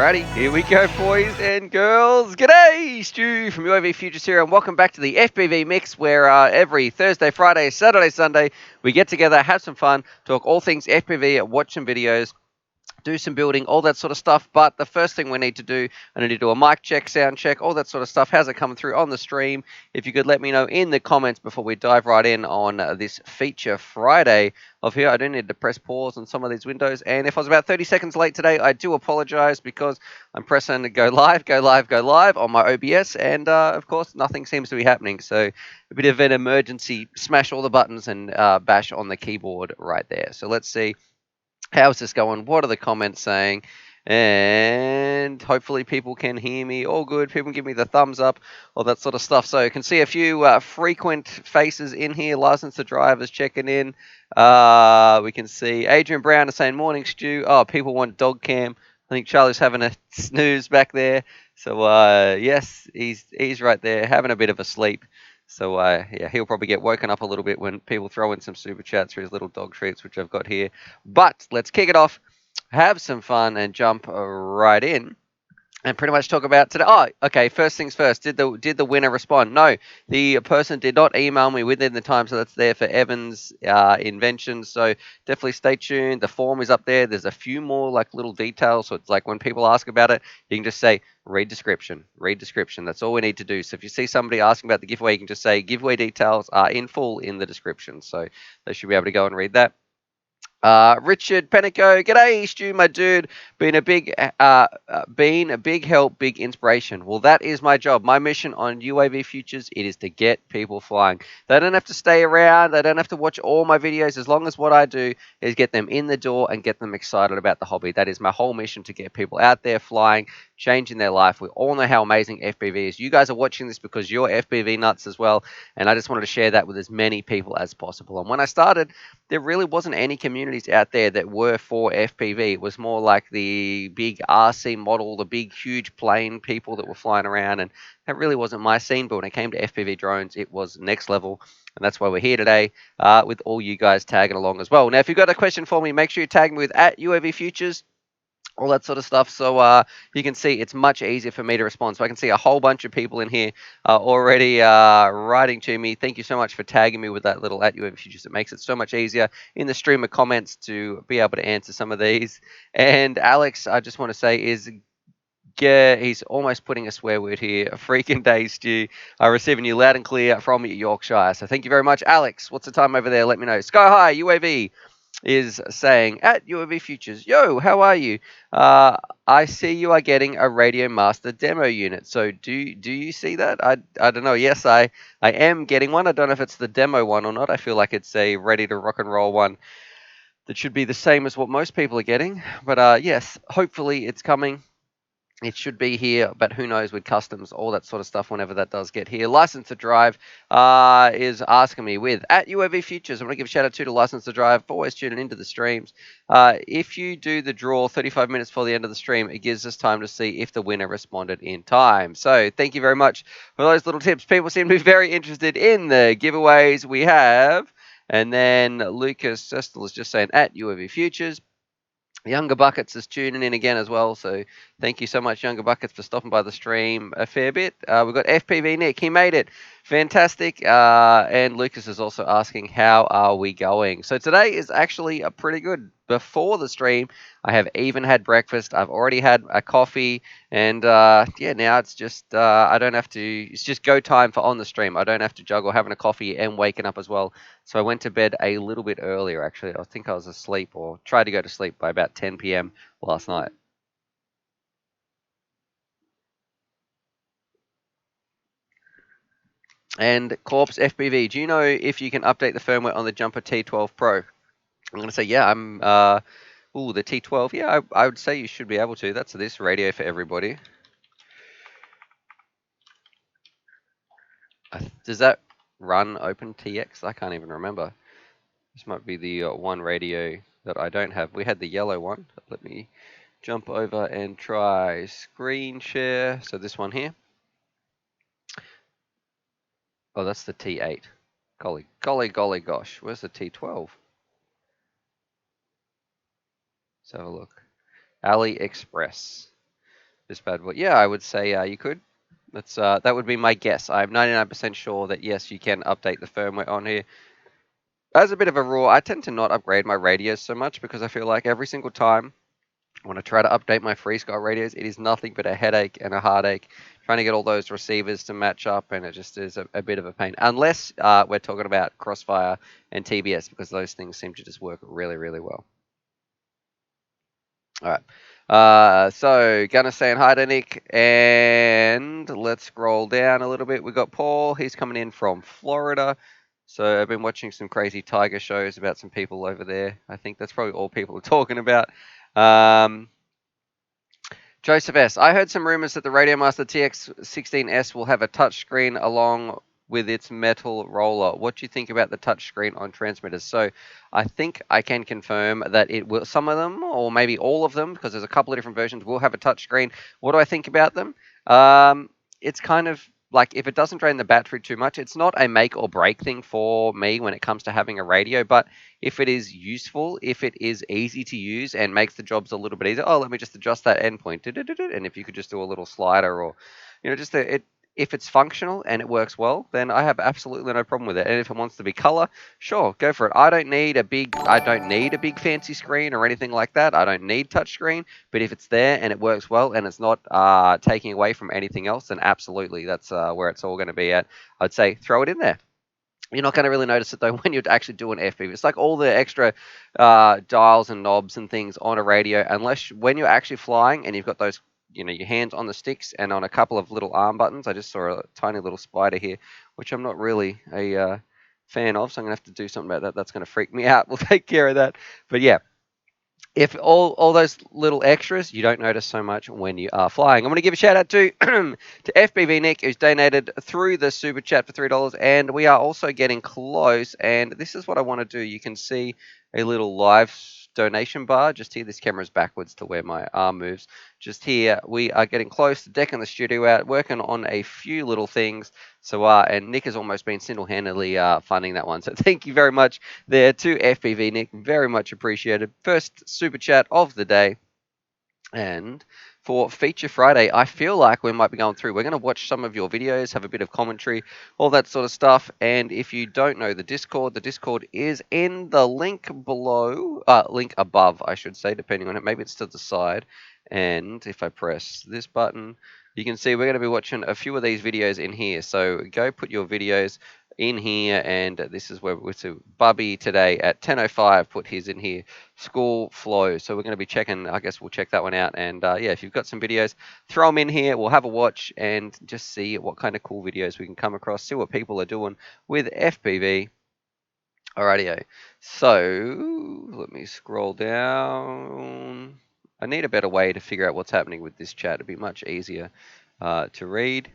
Alrighty, here we go, boys and girls. G'day, Stu from UAV Futures here, and welcome back to the FPV Mix, where every Thursday, Friday, Saturday, Sunday, we get together, have some fun, talk all things FPV, watch some videos, do some building, all that sort of stuff. But the first thing we need to do, I need to do a mic check, sound check, all that sort of stuff. How's it coming through on the stream? If you could let me know in the comments before we dive right in on this feature Friday of here. I do need to press pause on some of these windows. And if I was about 30 seconds late today, I do apologize because I'm pressing go live, go live, go live on my OBS. And of course, nothing seems to be happening. So a bit of an emergency, smash all the buttons and bash on the keyboard right there. So let's see. How's this going? What are the comments saying? And hopefully people can hear me. All good. People can give me the thumbs up, all that sort of stuff. So you can see a few frequent faces in here. License to drive is checking in. We can see Adrian Brown is saying, morning, Stu. Oh, people want dog cam. I think Charlie's having a snooze back there. So, yes, he's right there having a bit of a sleep. So, yeah, he'll probably get woken up a little bit when people throw in some super chats for his little dog treats, which I've got here. But let's kick it off, have some fun, and jump right in. And pretty much talk about today. Oh, okay. First things first. Did the winner respond? No, the person did not email me within the time, so that's there for Evan's inventions. So definitely stay tuned. The form is up there. There's a few more like little details. So it's like when people ask about it, you can just say read description. Read description. That's all we need to do. So if you see somebody asking about the giveaway, you can just say giveaway details are in full in the description. So they should be able to go and read that. Richard Penico, g'day Stu, my dude. Been a big help, big inspiration. Well, that is my job. My mission on UAV Futures, it is to get people flying. They don't have to stay around. They don't have to watch all my videos. As long as what I do is get them in the door and get them excited about the hobby. That is my whole mission, to get people out there flying, changing their life. We all know how amazing FPV is. You guys are watching this because you're FPV nuts as well, and I just wanted to share that with as many people as possible. And when I started, there really wasn't any communities out there that were for FPV. It was more like the big RC model, the big, huge plane people that were flying around, and that really wasn't my scene. But when it came to FPV drones, it was next level, and that's why we're here today with all you guys tagging along as well. Now, if you've got a question for me, make sure you tag me with @UAV Futures, all that sort of stuff. So you can see it's much easier for me to respond. So I can see a whole bunch of people in here already writing to me. Thank you so much for tagging me with that little @UAV Futures. It makes it so much easier in the stream of comments to be able to answer some of these. And Alex, I just want to say he's almost putting a swear word here. A freaking day, Stu. Receiving you loud and clear from Yorkshire. So thank you very much, Alex. What's the time over there? Let me know. Sky High UAV is saying @UAV Futures, yo, how are you? I see you are getting a Radio Master demo unit. So do you see that? I don't know. Yes, I am getting one. I don't know if it's the demo one or not. I feel like it's a ready to rock and roll one that should be the same as what most people are getting. But yes, hopefully it's coming. It should be here, but who knows with customs, all that sort of stuff, whenever that does get here. License to Drive is asking me with @UAV Futures. I want to give a shout out to License to Drive for always tuning into the streams. If you do the draw 35 minutes before the end of the stream, it gives us time to see if the winner responded in time. So thank you very much for those little tips. People seem to be very interested in the giveaways we have. And then Lucas Sestel is just saying @UAV Futures. Younger Buckets is tuning in again as well, so thank you so much, Younger Buckets, for stopping by the stream a fair bit. We've got FPV Nick, he made it. Fantastic. And Lucas is also asking, how are we going? So today is actually a pretty good. Before the stream, I have even had breakfast. I've already had a coffee, and yeah, now it's just I don't have to. It's just go time for on the stream. I don't have to juggle having a coffee and waking up as well. So I went to bed a little bit earlier. Actually, I think I was asleep or tried to go to sleep by about 10 p.m. last night. And Corpse FPV, do you know if you can update the firmware on the Jumper T12 Pro? I'm going to say, yeah, I'm, the T12, yeah, I would say you should be able to. That's this radio for everybody. Does that run OpenTX? I can't even remember. This might be the one radio that I don't have. We had the yellow one. Let me jump over and try screen share. So this one here. Oh, that's the T8. Golly, golly, golly, gosh. Where's the T12? Let's have a look. AliExpress. this bad boy. Yeah, I would say you could. That would be my guess. I'm 99% sure that yes, you can update the firmware on here. As a bit of a rule, I tend to not upgrade my radios so much because I feel like every single time when I try to update my FreeSky radios, it is nothing but a headache and a heartache trying to get all those receivers to match up, and it just is a bit of a pain. Unless we're talking about Crossfire and TBS, because those things seem to just work really, really well. All right. So gonna saying hi to Nick, and let's scroll down a little bit. We got Paul. He's coming in from Florida. So I've been watching some crazy tiger shows about some people over there. I think that's probably all people are talking about. Um, Joseph S. I heard some rumors that the Radiomaster TX16S will have a touchscreen along with its metal roller. What do you think about the touchscreen on transmitters? So I think I can confirm that it will. Some of them, or maybe all of them, because there's a couple of different versions, will have a touchscreen. What do I think about them? It's kind of like if it doesn't drain the battery too much, it's not a make or break thing for me when it comes to having a radio. But if it is useful, if it is easy to use and makes the jobs a little bit easier, oh, let me just adjust that endpoint, and if you could just do a little slider or, just it. If it's functional and it works well, then I have absolutely no problem with it. And if it wants to be color, sure, go for it. I don't need a big fancy screen or anything like that. I don't need touchscreen. But if it's there and it works well and it's not taking away from anything else, then absolutely, that's where it's all going to be at. I'd say throw it in there. You're not going to really notice it though when you're actually doing FPV. It's like all the extra dials and knobs and things on a radio, unless when you're actually flying and you've got those, your hands on the sticks and on a couple of little arm buttons. I just saw a tiny little spider here, which I'm not really a fan of, so I'm going to have to do something about that. That's going to freak me out. We'll take care of that. But yeah, if all those little extras you don't notice so much when you are flying. I'm going to give a shout out to to FBV Nick, who's donated through the super chat for $3, and we are also getting close. And this is what I want to do. You can see a little live donation bar just here. This camera's backwards to where my arm moves. Just here, we are getting close to decking the studio out, working on a few little things. So and Nick has almost been single-handedly funding that one. So thank you very much there to FPV Nick. Very much appreciated. First super chat of the day. And for Feature Friday, I feel like we might be going through. We're going to watch some of your videos, have a bit of commentary, all that sort of stuff. And if you don't know the Discord is in the link below, link above, I should say, depending on it. Maybe it's to the side. And if I press this button, you can see we're going to be watching a few of these videos in here. So go put your videos in here, and this is where we're to Bubby today at 10:05 put his in here, school flow. So we're going to be checking, I guess we'll check that one out. And yeah, if you've got some videos, throw them in here. We'll have a watch and just see what kind of cool videos we can come across, see what people are doing with FPV. Alrighty, so let me scroll down. I need a better way to figure out what's happening with this chat. It'd be much easier to read.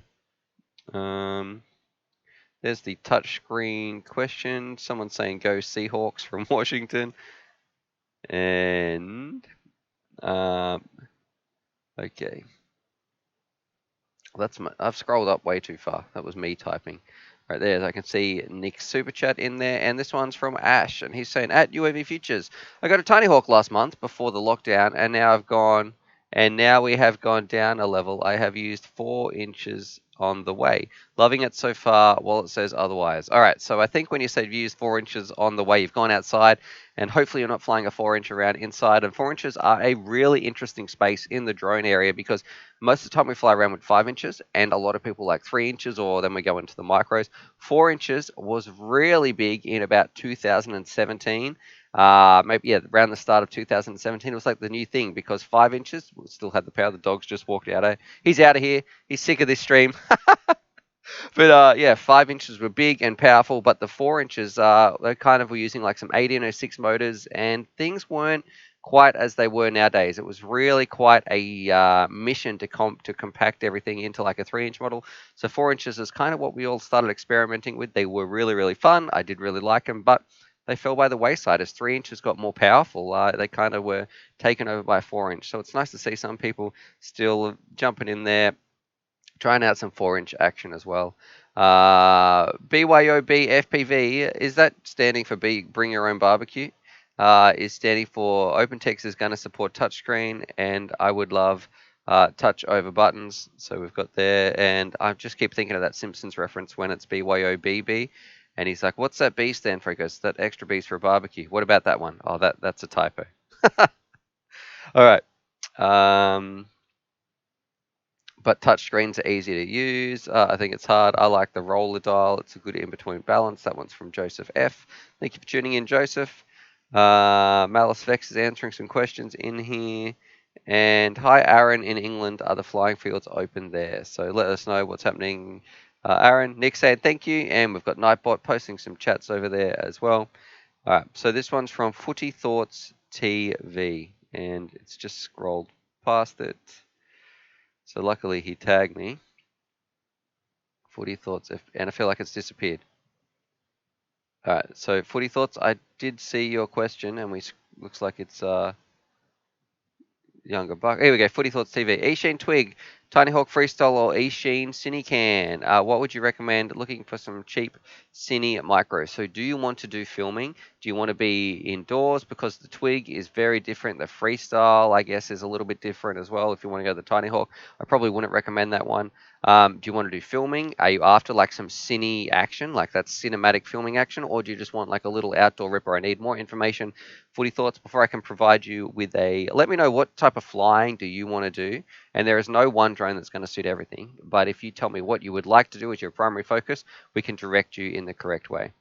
There's the touchscreen question. Someone saying go Seahawks from Washington. And okay. I've scrolled up way too far. That was me typing. Right there, I can see Nick's super chat in there, and this one's from Ash, and he's saying at UAV Futures, I got a Tiny Hawk last month before the lockdown, and now we have gone down a level. I have used 4 inches on the way. Loving it so far, while it says otherwise. All right, so I think when you said you used 4 inches on the way, you've gone outside, and hopefully you're not flying a 4-inch around inside. And 4 inches are a really interesting space in the drone area because most of the time we fly around with 5 inches, and a lot of people like 3 inches, or then we go into the micros. 4 inches was really big in about 2017. Maybe, yeah, around the start of 2017, it was like the new thing because 5 inches still had the power. The dog's just walked out. He's out of here. He's sick of this stream. But yeah, 5 inches were big and powerful, but the 4 inches, they kind of were using like some 1806 motors, and things weren't quite as they were nowadays. It was really quite a mission to compact everything into like a 3-inch model. So 4 inches is kind of what we all started experimenting with. They were really, really fun. I did really like them, but they fell by the wayside as 3 inches got more powerful. They kind of were taken over by 4 inch. So it's nice to see some people still jumping in there, trying out some 4-inch action as well. BYOB FPV, is that standing for Bring Your Own Barbecue? Is standing for OpenText is going to support touchscreen, and I would love touch over buttons. So we've got there, and I just keep thinking of that Simpsons reference when it's BYOBB. And he's like, "What's that B stand for?" He goes, "That extra B's for a barbecue." What about that one? Oh, that's a typo. All right. Um, but touchscreens are easy to use. I think it's hard. I like the roller dial. It's a good in-between balance. That one's from Joseph F. Thank you for tuning in, Joseph. Malice Vex is answering some questions in here. And hi, Aaron in England. Are the flying fields open there? So let us know what's happening. Aaron, Nick saying thank you. And we've got Nightbot posting some chats over there as well. All right. So this one's from Footy Thoughts TV. And it's just scrolled past it. So luckily he tagged me. Footy Thoughts, and I feel like it's disappeared. All right, so Footy Thoughts, I did see your question, and looks like it's younger buck. Here we go. Footy Thoughts TV. Easheen Twig, Tiny Hawk Freestyle or Easheen Cinecan. What would you recommend? Looking for some cheap Cine micro. So do you want to do filming? Do you want to be indoors? Because the Twig is very different. The Freestyle, I guess, is a little bit different as well. If you want to go the Tiny Hawk, I probably wouldn't recommend that one. Do you want to do filming? Are you after like some cine action, like that cinematic filming action, or do you just want like a little outdoor ripper? I need more information. Footy Thoughts, before I can provide you with let me know what type of flying do you want to do. And there is no one drone that's going to suit everything. But if you tell me what you would like to do as your primary focus, we can direct you in the correct way.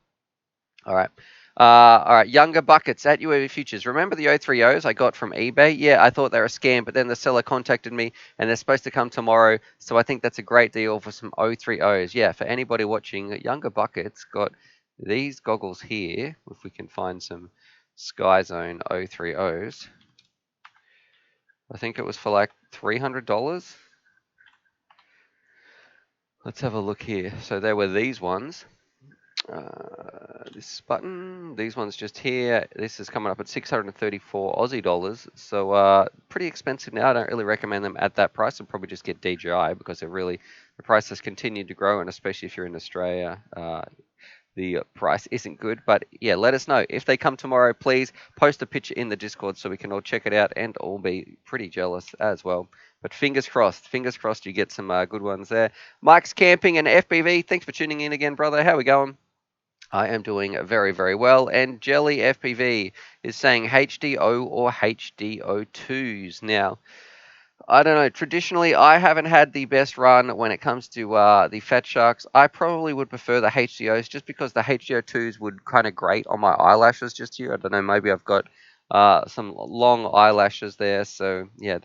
All right. All right, younger buckets at UAV Futures. Remember the O3Os I got from eBay? Yeah, I thought they were a scam, but then the seller contacted me and they're supposed to come tomorrow. So I think that's a great deal for some O3Os. Yeah, for anybody watching, younger buckets got these goggles here. If we can find some Sky Zone O3Os. I think it was for like $300. Let's have a look here. So there were these ones. This button, these ones just here. This is coming up at 634 Aussie dollars. So pretty expensive now. I don't really recommend them at that price. I'd probably just get DJI because the price has continued to grow, and especially if you're in Australia, the price isn't good. But yeah, let us know if they come tomorrow. Please post a picture in the Discord so we can all check it out and all be pretty jealous as well. But fingers crossed you get some good ones there. Mike's Camping and FPV, thanks for tuning in again, brother. How we going? I am doing very, very well. And Jelly FPV is saying HDO or HDO2s. Now, I don't know. Traditionally, I haven't had the best run when it comes to the Fat Sharks. I probably would prefer the HDOs just because the HDO2s would kind of grate on my eyelashes just here. I don't know. Maybe I've got some long eyelashes there. So, yeah,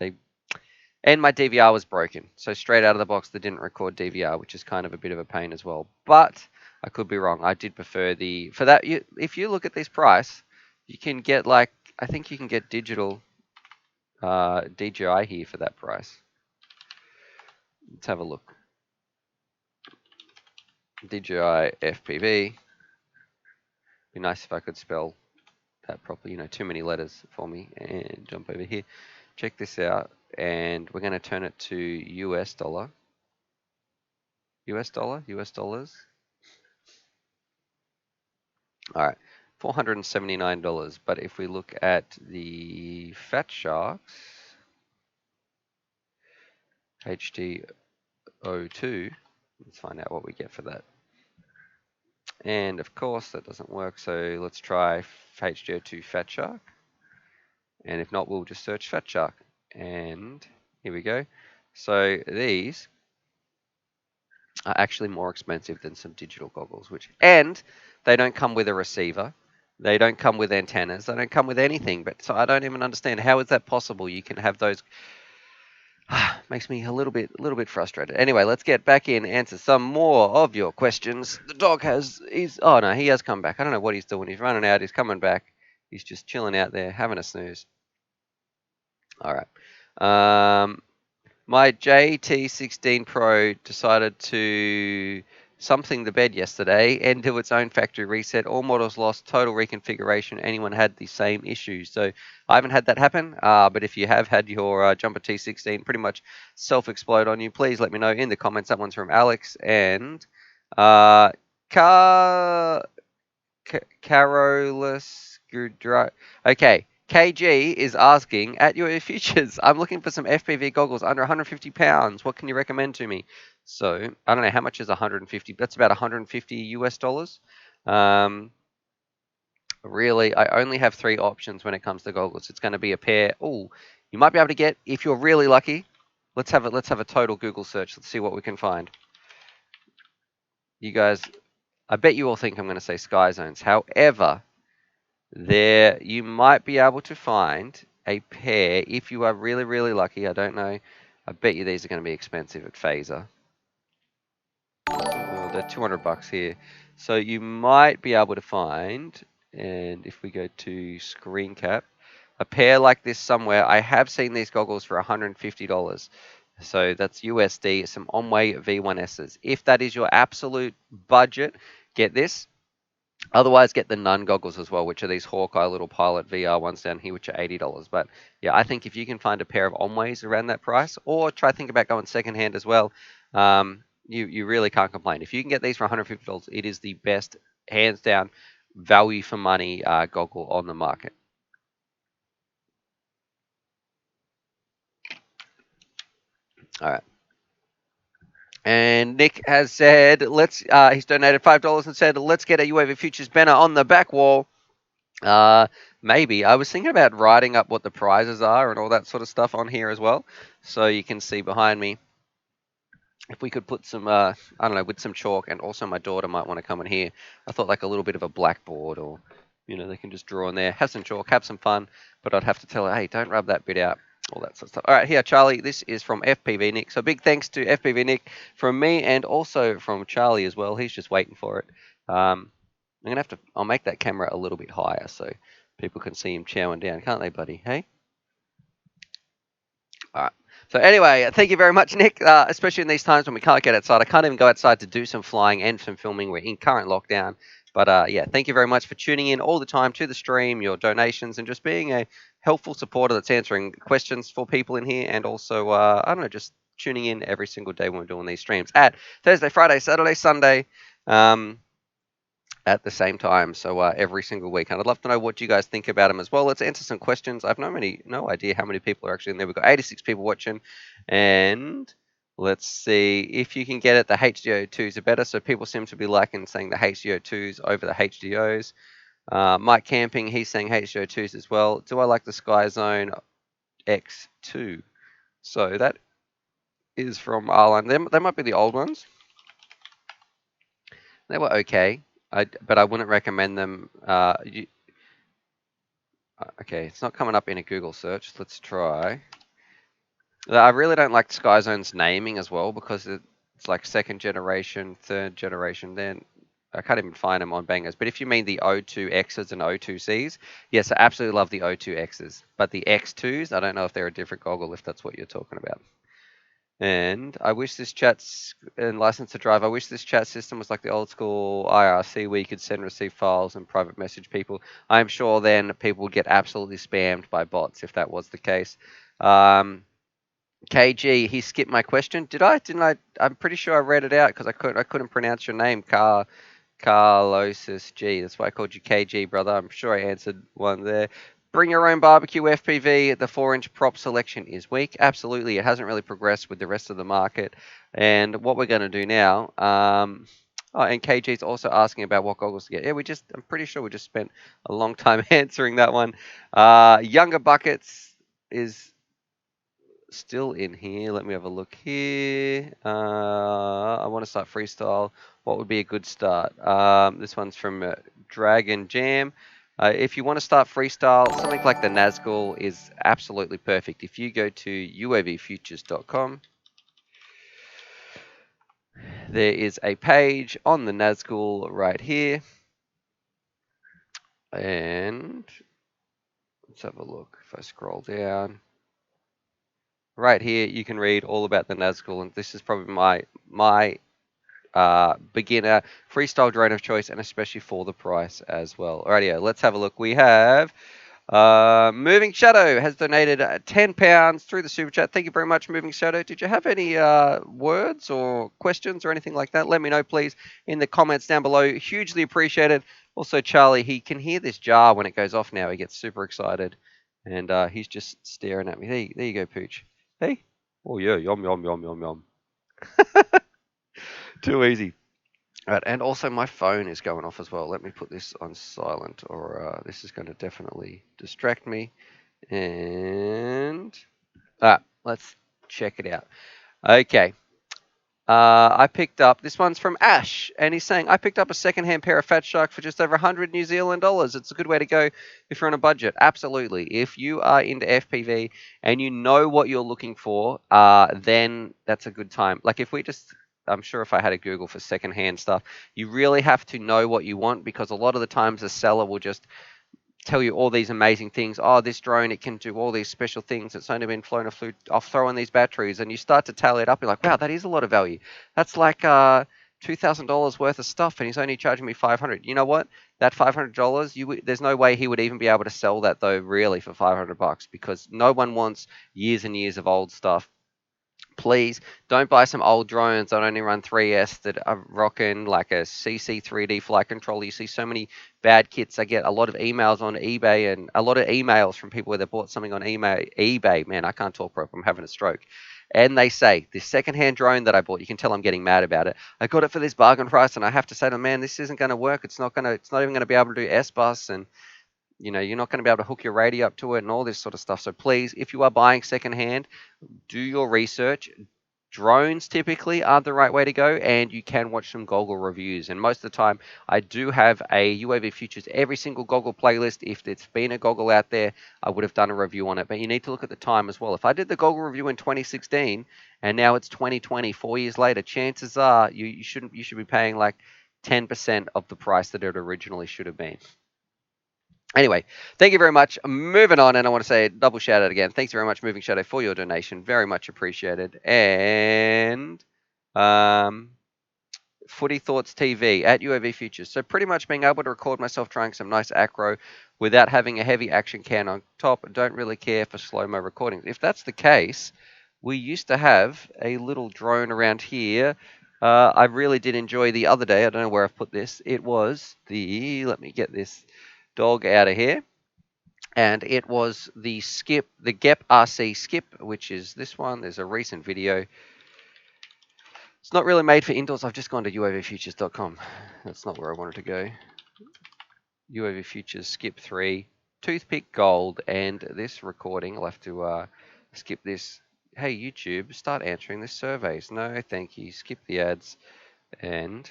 and my DVR was broken. So straight out of the box, they didn't record DVR, which is kind of a bit of a pain as well. But I could be wrong. I did prefer for that. If you look at this price, you can get I think you can get digital DJI here for that price. Let's have a look. DJI FPV. Be nice if I could spell that properly. Too many letters for me. And jump over here. Check this out. And we're going to turn it to US dollar. US dollar? US dollars? All right, $479. But if we look at the Fat Sharks HDO2, let's find out what we get for that. And of course, that doesn't work. So let's try HDO2 Fat Shark. And if not, we'll just search Fat Shark. And here we go. So these are actually more expensive than some digital goggles, and they don't come with a receiver. They don't come with antennas. They don't come with anything. But so I don't even understand how is that possible. You can have those. Makes me a little bit frustrated. Anyway, let's get back in, answer some more of your questions. The dog oh no, he has come back. I don't know what he's doing. He's running out. He's coming back. He's just chilling out there, having a snooze. All right. My JT16 Pro decided to something the bed yesterday and do its own factory reset. All models lost, total reconfiguration. Anyone had the same issue. So I haven't had that happen, but if you have had your Jumper T16 pretty much self-explode on you, please let me know in the comments. That one's from Alex. And Carolus. Okay, KG is asking at your futures. I'm looking for some FPV goggles under 150 pounds. What can you recommend to me? So I don't know how much is 150. That's about 150 US dollars. Um, Really, I only have three options when it comes to goggles. It's going to be a pair. Oh, you might be able to get if you're really lucky. Let's have a total Google search. Let's see what we can find. You guys, I bet you all think I'm going to say Sky Zones. However, there you might be able to find a pair if you are really, really lucky. I don't know. I bet you these are going to be expensive at Phaser. Oh, they're 200 bucks here. So you might be able to find, and if we go to screen cap, a pair like this somewhere. I have seen these goggles for $150. So that's USD, some Onway V1Ss. If that is your absolute budget, get this. Otherwise, get the Nun goggles as well, which are these Hawkeye little pilot VR ones down here, which are $80. But yeah, I think if you can find a pair of Onways around that price, or try think about going secondhand as well, you really can't complain. If you can get these for $150, it is the best, hands down, value for money goggle on the market. All right. And Nick has said, he's donated $5 and said, let's get a UAV Futures banner on the back wall. Maybe. I was thinking about writing up what the prizes are and all that sort of stuff on here as well. So you can see behind me. If we could put some, I don't know, with some chalk, and also my daughter might want to come in here. I thought like a little bit of a blackboard, or, they can just draw in there, have some chalk, have some fun. But I'd have to tell her, hey, don't rub that bit out, all that sort of stuff. All right, here, Charlie, this is from FPV Nick. So big thanks to FPV Nick from me, and also from Charlie as well. He's just waiting for it. I'll make that camera a little bit higher so people can see him chowing down, can't they, buddy? Hey? All right. So anyway, thank you very much, Nick. Especially in these times when we can't get outside. I can't even go outside to do some flying and some filming. We're in current lockdown. But yeah, thank you very much for tuning in all the time to the stream, your donations, and just being a helpful supporter that's answering questions for people in here, and also, I don't know, just tuning in every single day when we're doing these streams at Thursday, Friday, Saturday, Sunday. At the same time. So every single week, and I'd love to know what you guys think about them as well. Let's answer some questions. I've no idea how many people are actually in there. We've got 86 people watching, and let's see if you can get it. The HDO2s are better, so people seem to be liking saying the HDO2s over the HDOs. Mike Camping, he's saying HDO2s as well. Do I like the Sky Zone X2? So that is from Arlan. They might be the old ones. They were okay. But I wouldn't recommend them. Okay, it's not coming up in a Google search. Let's try. I really don't like Skyzone's naming as well, because it's like second generation, third generation. Then I can't even find them on bangers. But if you mean the O2Xs and O2Cs, yes, I absolutely love the O2Xs. But the X2s, I don't know if they're a different goggle, if that's what you're talking about. And I wish this chat's and license to drive. I wish this chat system was like the old school IRC where you could send and receive files and private message people. I'm sure then people would get absolutely spammed by bots if that was the case. KG, he skipped my question. Did I? Didn't I? I'm pretty sure I read it out because I couldn't pronounce your name, Carlosis G. That's why I called you KG, brother. I'm sure I answered one there. Bring your own barbecue FPV. The 4-inch prop selection is weak. Absolutely, it hasn't really progressed with the rest of the market. And what we're going to do now. And KG's also asking about what goggles to get. Yeah, I'm pretty sure we just spent a long time answering that one. Younger buckets is still in here. Let me have a look here. I want to start freestyle. What would be a good start? This one's from Dragon Jam. If you want to start freestyle, something like the Nazgul is absolutely perfect. If you go to uavfutures.com, there is a page on the Nazgul right here. And let's have a look. If I scroll down, right here, you can read all about the Nazgul. And this is probably my beginner freestyle drone of choice, and especially for the price as well. Alrighty, let's have a look. We have Moving Shadow has donated £10 through the super chat. Thank you very much, Moving Shadow. Did you have any words or questions or anything like that? Let me know, please, in the comments down below. Hugely appreciated. Also, Charlie, he can hear this jar when it goes off now. He gets super excited. And he's just staring at me. There you go, Pooch. Hey. Oh yeah, yum yum yum yum yum. Too easy. Right, and also my phone is going off as well. Let me put this on silent, or this is going to definitely distract me. And let's check it out. Okay, I picked up this one's from Ash, and he's saying I picked up a second-hand pair of Fat Shark for just over 100 New Zealand dollars. It's a good way to go if you're on a budget. Absolutely, if you are into FPV and you know what you're looking for, then that's a good time. Like if we just, I'm sure if I had a Google for second-hand stuff, you really have to know what you want because a lot of the times the seller will just tell you all these amazing things. Oh, this drone, it can do all these special things. It's only been flown off throwing these batteries. And you start to tally it up. You're like, wow, that is a lot of value. That's like $2,000 worth of stuff. And he's only charging me 500. You know what? That $500, there's no way he would even be able to sell that though, really, for 500 bucks because no one wants years and years of old stuff. Please don't buy some old drones that only run 3S that are rocking like a CC 3D flight controller. You see so many bad kits. I get a lot of emails on eBay and a lot of emails from people where they bought something on eBay. Man, I can't talk properly. I'm having a stroke. And they say, this secondhand drone that I bought, you can tell I'm getting mad about it. I got it for this bargain price, and I have to say to them, man, this isn't going to work. It's not even going to be able to do S-Bus, and you're not going to be able to hook your radio up to it and all this sort of stuff. So please, if you are buying secondhand, do your research. Drones typically aren't the right way to go, and you can watch some goggle reviews. And most of the time, I do have a UAV Futures every single goggle playlist. If it's been a goggle out there, I would have done a review on it. But you need to look at the time as well. If I did the goggle review in 2016 and now it's 2020, 4 years later, chances are you should be paying like 10% of the price that it originally should have been. Anyway, thank you very much. Moving on, and I want to say double shout out again. Thanks very much, Moving Shadow, for your donation. Very much appreciated. And um, Footy Thoughts TV at UAV Futures. So pretty much being able to record myself trying some nice acro without having a heavy action cam on top. Don't really care for slow-mo recordings. If that's the case, we used to have a little drone around here. I really did enjoy the other day. I don't know where I've put this. It was let me get this dog out of here. And it was the GEP RC Skip, which is this one. There's a recent video. It's not really made for indoors. I've just gone to uavfutures.com. That's not where I wanted to go. UAV Futures Skip 3, Toothpick Gold, and this recording. I'll have to skip this. Hey, YouTube, start answering the surveys. No, thank you. Skip the ads. And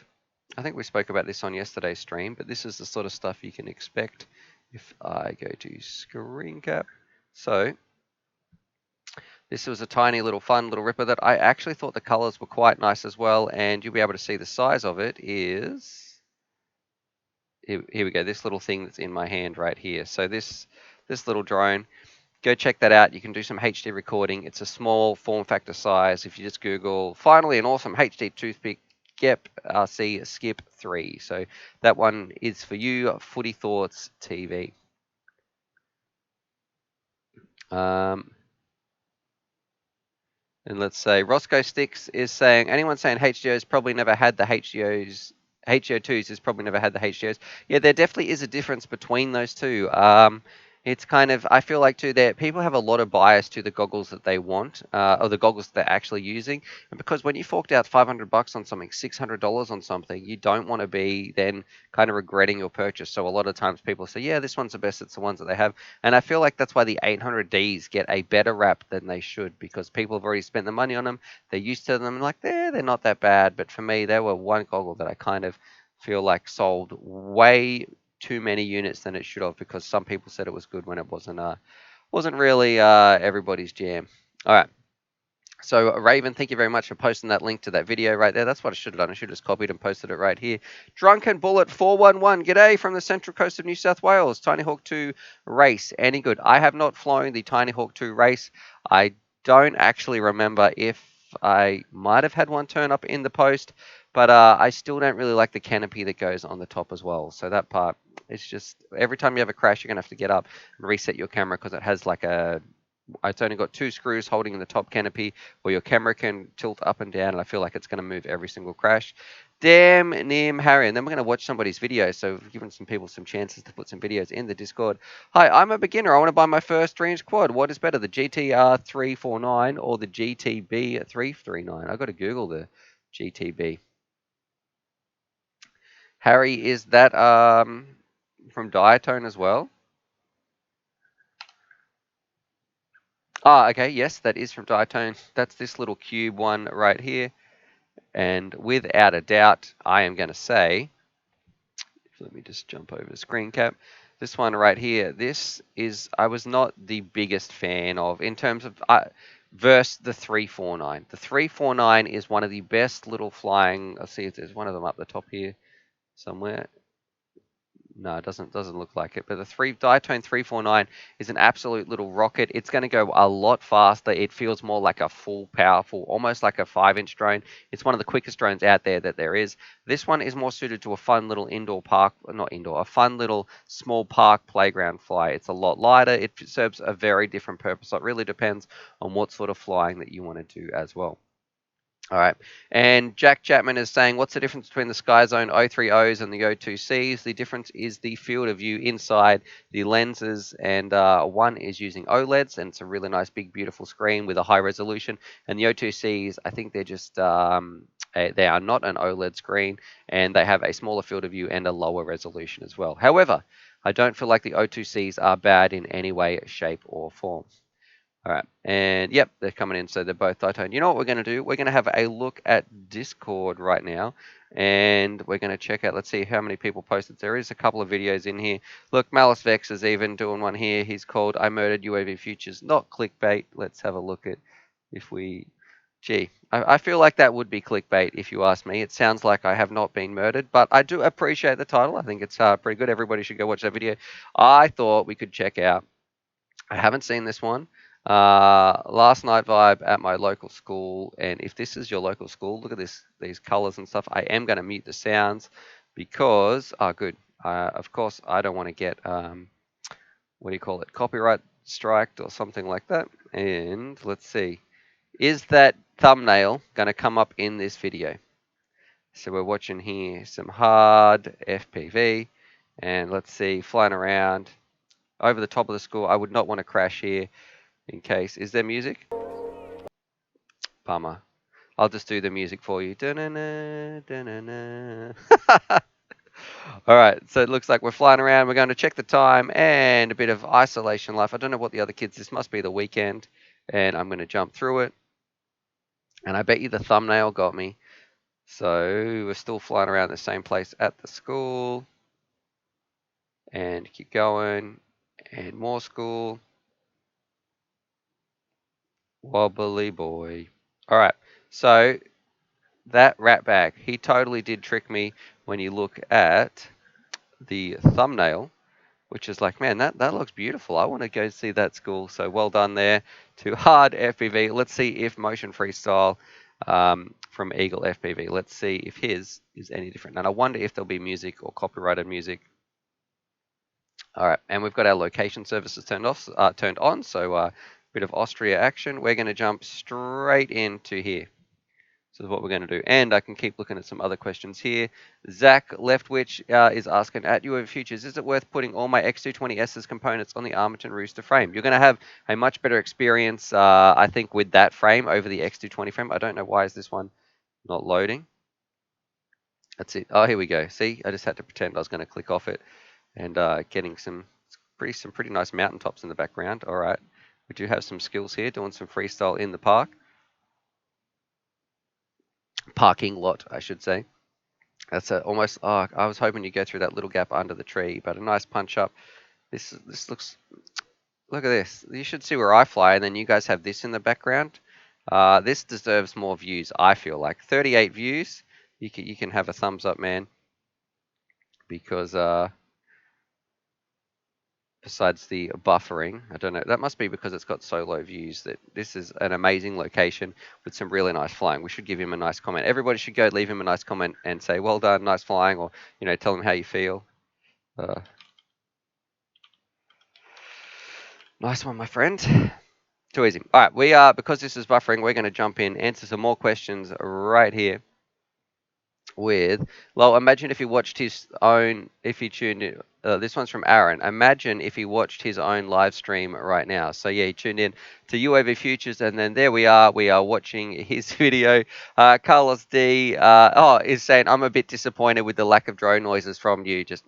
I think we spoke about this on yesterday's stream, but this is the sort of stuff you can expect if I go to screen cap. So this was a tiny little fun little ripper that I actually thought the colors were quite nice as well, and you'll be able to see the size of it is, here we go, this little thing that's in my hand right here. So this little drone, go check that out. You can do some HD recording. It's a small form factor size. If you just Google, finally an awesome HD toothpick, GEP RC Skip 3. So that one is for you, Footy Thoughts TV. And let's say Roscoe Sticks is saying, anyone saying HDO's probably never had the HDO2s has probably never had the HDOs. Yeah, there definitely is a difference between those two. It's kind of, I feel like too, that people have a lot of bias to the goggles that they want, or the goggles that they're actually using. And because when you forked out 500 bucks on something, $600 on something, you don't want to be then kind of regretting your purchase. So a lot of times people say, yeah, this one's the best. It's the ones that they have. And I feel like that's why the 800Ds get a better rap than they should, because people have already spent the money on them. They're used to them. Like, they're not that bad. But for me, they were one goggle that I kind of feel like sold way too many units than it should have, because some people said it was good when it wasn't really everybody's jam. All right. So Raven, thank you very much for posting that link to that video right there. That's what I should have done. I should have just copied and posted it right here. Drunken Bullet 411, g'day from the central coast of New South Wales. Tiny Hawk 2 race, any good? I have not flown the Tiny Hawk 2 race. I don't actually remember if I might have had one turn up in the post, but I still don't really like the canopy that goes on the top as well. So that part, it's just every time you have a crash, you're gonna have to get up and reset your camera because it has like a It's only got 2 screws holding in the top canopy where your camera can tilt up and down, and I feel like it's going to move every single crash. Damn, Nim, Harry. And then we're going to watch somebody's video. So we've given some people some chances to put some videos in the Discord. Hi, I'm a beginner. I want to buy my first Dreams quad. What is better, the GTR 349 or the GTB 339? I've got to Google the GTB. Harry, is that from Diatone as well? Ah, okay, yes, that is from Diatone. That's this little cube one right here. And without a doubt, I am going to say, let me just jump over the screen cap. This one right here, this is, I was not the biggest fan of in terms of, versus the 349. The 349 is one of the best little flying, I'll see if there's one of them up the top here somewhere. No, it doesn't look like it. But the Diatone 349 is an absolute little rocket. It's going to go a lot faster. It feels more like a full powerful, almost like a 5-inch drone. It's one of the quickest drones out there that there is. This one is more suited to a fun little indoor park, not indoor, a fun little small park playground fly. It's a lot lighter. It serves a very different purpose. So it really depends on what sort of flying that you want to do as well. All right. And Jack Chapman is saying, what's the difference between the Sky Zone O3Os and the O2Cs? The difference is the field of view inside the lenses, and one is using OLEDs, and it's a really nice, big, beautiful screen with a high resolution. And the O2Cs, I think they're just, they are not an OLED screen, and they have a smaller field of view and a lower resolution as well. However, I don't feel like the O2Cs are bad in any way, shape, or form. All right, and yep, they're coming in, so they're both Diatone. You know what we're going to do? We're going to have a look at Discord right now, and we're going to check out, let's see how many people posted. There is a couple of videos in here. Look, Malice Vex is even doing one here. He's called I Murdered UAV Futures, not clickbait. Let's have a look at if we... Gee, I feel like that would be clickbait if you ask me. It sounds like I have not been murdered, but I do appreciate the title. I think it's pretty good. Everybody should go watch that video. I thought we could check out, I haven't seen this one. Last night vibe at my local school, and if this is your local school, look at these colors and stuff. I am going to mute the sounds because, good. Of course, I don't want to get what do you call it, copyright striked or something like that. And let's see, is that thumbnail going to come up in this video? So we're watching here some hard FPV, and let's see, flying around over the top of the school. I would not want to crash here. In case, is there music? Bummer. I'll just do the music for you. Da-na-na, da-na-na. All right, so it looks like we're flying around. We're going to check the time and a bit of isolation life. I don't know what the other kids, this must be the weekend, and I'm going to jump through it. And I bet you the thumbnail got me. So we're still flying around the same place at the school, and keep going, and more school. Wobbly boy. All right, so that rat bag, he totally did trick me when you look at the thumbnail, which is like, man, that looks beautiful. I want to go see that school. So well done there to Hard FPV. Let's see if Motion Freestyle from Eagle FPV, let's see if his is any different. And I wonder if there'll be music or copyrighted music. All right, and we've got our location services turned on, so a bit of Austria action. We're going to jump straight into here. So what we're going to do. And I can keep looking at some other questions here. Zach Leftwich is asking, at UAV Futures, is it worth putting all my X220S's components on the Armaton Rooster frame? You're going to have a much better experience, I think, with that frame over the X220 frame. I don't know why is this one not loading. That's it. Oh, here we go. See, I just had to pretend I was going to click off it, and getting some pretty nice mountaintops in the background. All right. We do have some skills here, doing some freestyle in the parking lot, I should say. That's almost, I was hoping you'd go through that little gap under the tree, but a nice punch up. This looks, look at this. You should see where I fly, and then you guys have this in the background. This deserves more views, I feel like. 38 views. You can have a thumbs up, man. Because besides the buffering, I don't know, that must be because it's got so low views. That this is an amazing location with some really nice flying. We should give him a nice comment. Everybody should go leave him a nice comment and say, well done, nice flying, or, tell him how you feel. Nice one, my friend. Too easy. All right, we are, because this is buffering, we're going to jump in, answer some more questions right here with, well, imagine if he watched his own, if he tuned in, this one's from Aaron. Imagine if he watched his own live stream right now. So yeah, he tuned in to UAV Futures, and then there we are watching his video. Carlos D, is saying, I'm a bit disappointed with the lack of drone noises from you. Just,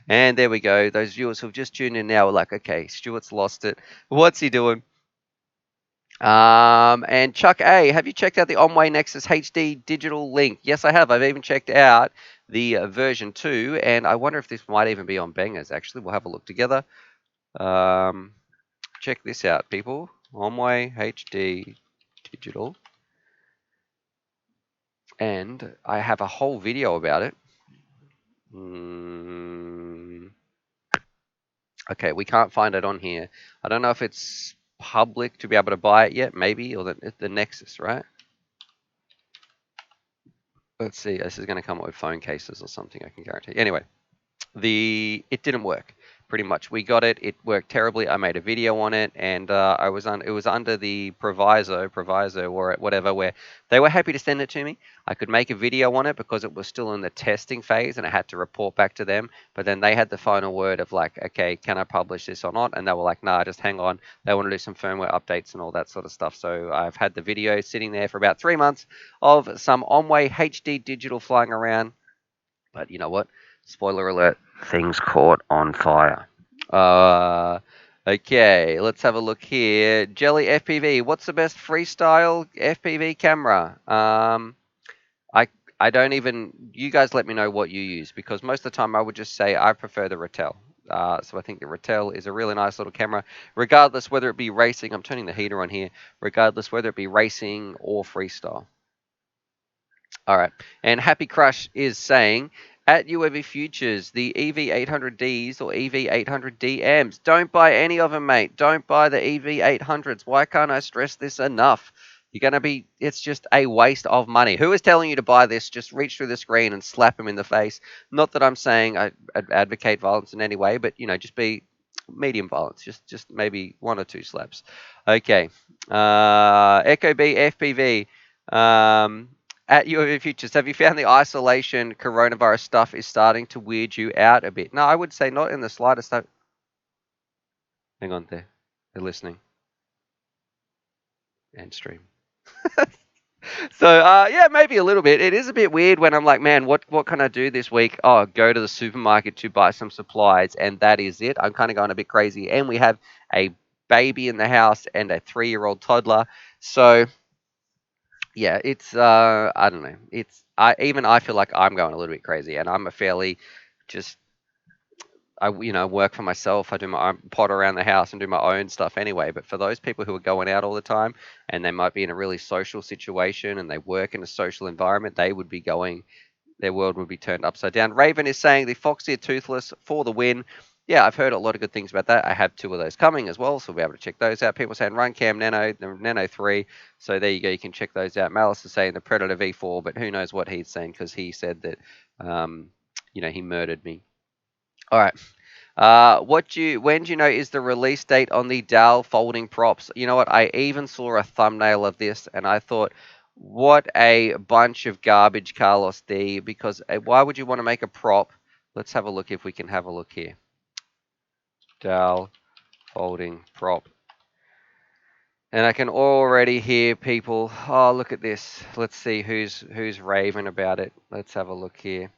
and there we go. Those viewers who've just tuned in now are like, okay, Stuart's lost it. What's he doing? And Chuck A, have you checked out the Onway Nexus HD digital link? Yes, I have. I've even checked out the version 2, and I wonder if this might even be on Bangers, actually. We'll have a look together. Check this out, people. Onway HD digital. And I have a whole video about it. Okay, we can't find it on here. I don't know if it's public to be able to buy it yet, maybe, or the Nexus, right? Let's see. This is going to come up with phone cases or something, I can guarantee. Anyway, it didn't work. Pretty much, we got it. It worked terribly. I made a video on it, and it was under the proviso or whatever, where they were happy to send it to me. I could make a video on it because it was still in the testing phase, and I had to report back to them. But then they had the final word of like, okay, can I publish this or not? And they were like, nah, just hang on. They want to do some firmware updates and all that sort of stuff. So I've had the video sitting there for about 3 months of some Onway HD digital flying around. But you know what? Spoiler alert, things caught on fire. Uh, okay, let's have a look here. Jelly FPV, what's the best freestyle FPV camera? I I don't even. You guys let me know what you use, because most of the time I would just say I prefer the Ratel. So I think the Ratel is a really nice little camera, regardless whether it be racing. I'm turning the heater on here. Regardless whether it be racing or freestyle. All right. And Happy Crush is saying, at UAV Futures, the EV800Ds or EV800DMs, don't buy any of them, mate. Don't buy the EV800s. Why can't I stress this enough? You're going to be, it's just a waste of money. Who is telling you to buy this? Just reach through the screen and slap him in the face. Not that I'm saying I advocate violence in any way, but, just be medium violence. Just maybe one or two slaps. Okay. Echo B FPV. At UAV Futures, have you found the isolation coronavirus stuff is starting to weird you out a bit? No, I would say not in the slightest. Hang on there. They're listening. And stream. So, yeah, maybe a little bit. It is a bit weird when I'm like, man, what can I do this week? Oh, go to the supermarket to buy some supplies, and that is it. I'm kind of going a bit crazy. And we have a baby in the house and a 3-year-old toddler. So, yeah, it's I don't know. I feel like I'm going a little bit crazy, and I'm a fairly just work for myself. I do my own pot around the house and do my own stuff anyway. But for those people who are going out all the time and they might be in a really social situation and they work in a social environment, they would be going their world would be turned upside down. Raven is saying the Foxeer Toothless for the win. Yeah, I've heard a lot of good things about that. I have 2 of those coming as well, so we'll be able to check those out. People saying Runcam Nano, the Nano 3. So there you go, you can check those out. Malice is saying the Predator V4, but who knows what he's saying, because he said that, he murdered me. All right. When do you know is the release date on the Dell folding props? You know what? I even saw a thumbnail of this and I thought, what a bunch of garbage, Carlos D. Because why would you want to make a prop? Let's have a look if we can have a look here. Dell folding prop. And I can already hear people. Oh, look at this. Let's see who's raving about it. Let's have a look here.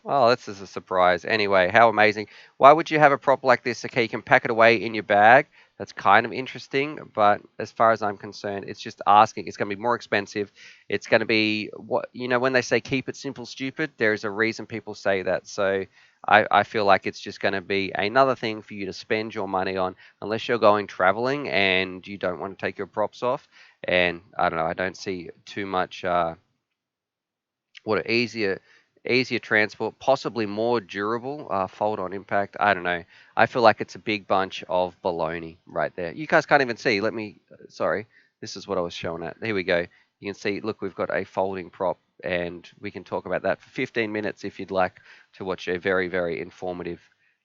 Oh, this is a surprise. Anyway, how amazing. Why would you have a prop like this? Okay, you can pack it away in your bag. That's kind of interesting, but as far as I'm concerned, it's just asking. It's going to be more expensive. It's going to be when they say keep it simple, stupid, there's a reason people say that. So I feel like it's just going to be another thing for you to spend your money on, unless you're going traveling and you don't want to take your props off. And I don't know, I don't see too much. What an easier transport, possibly more durable, fold on impact. I don't know. I feel like it's a big bunch of baloney right there. You guys can't even see. Sorry, this is what I was showing at. Here we go. You can see, look, we've got a folding prop, and we can talk about that for 15 minutes if you'd like to watch a very, very informative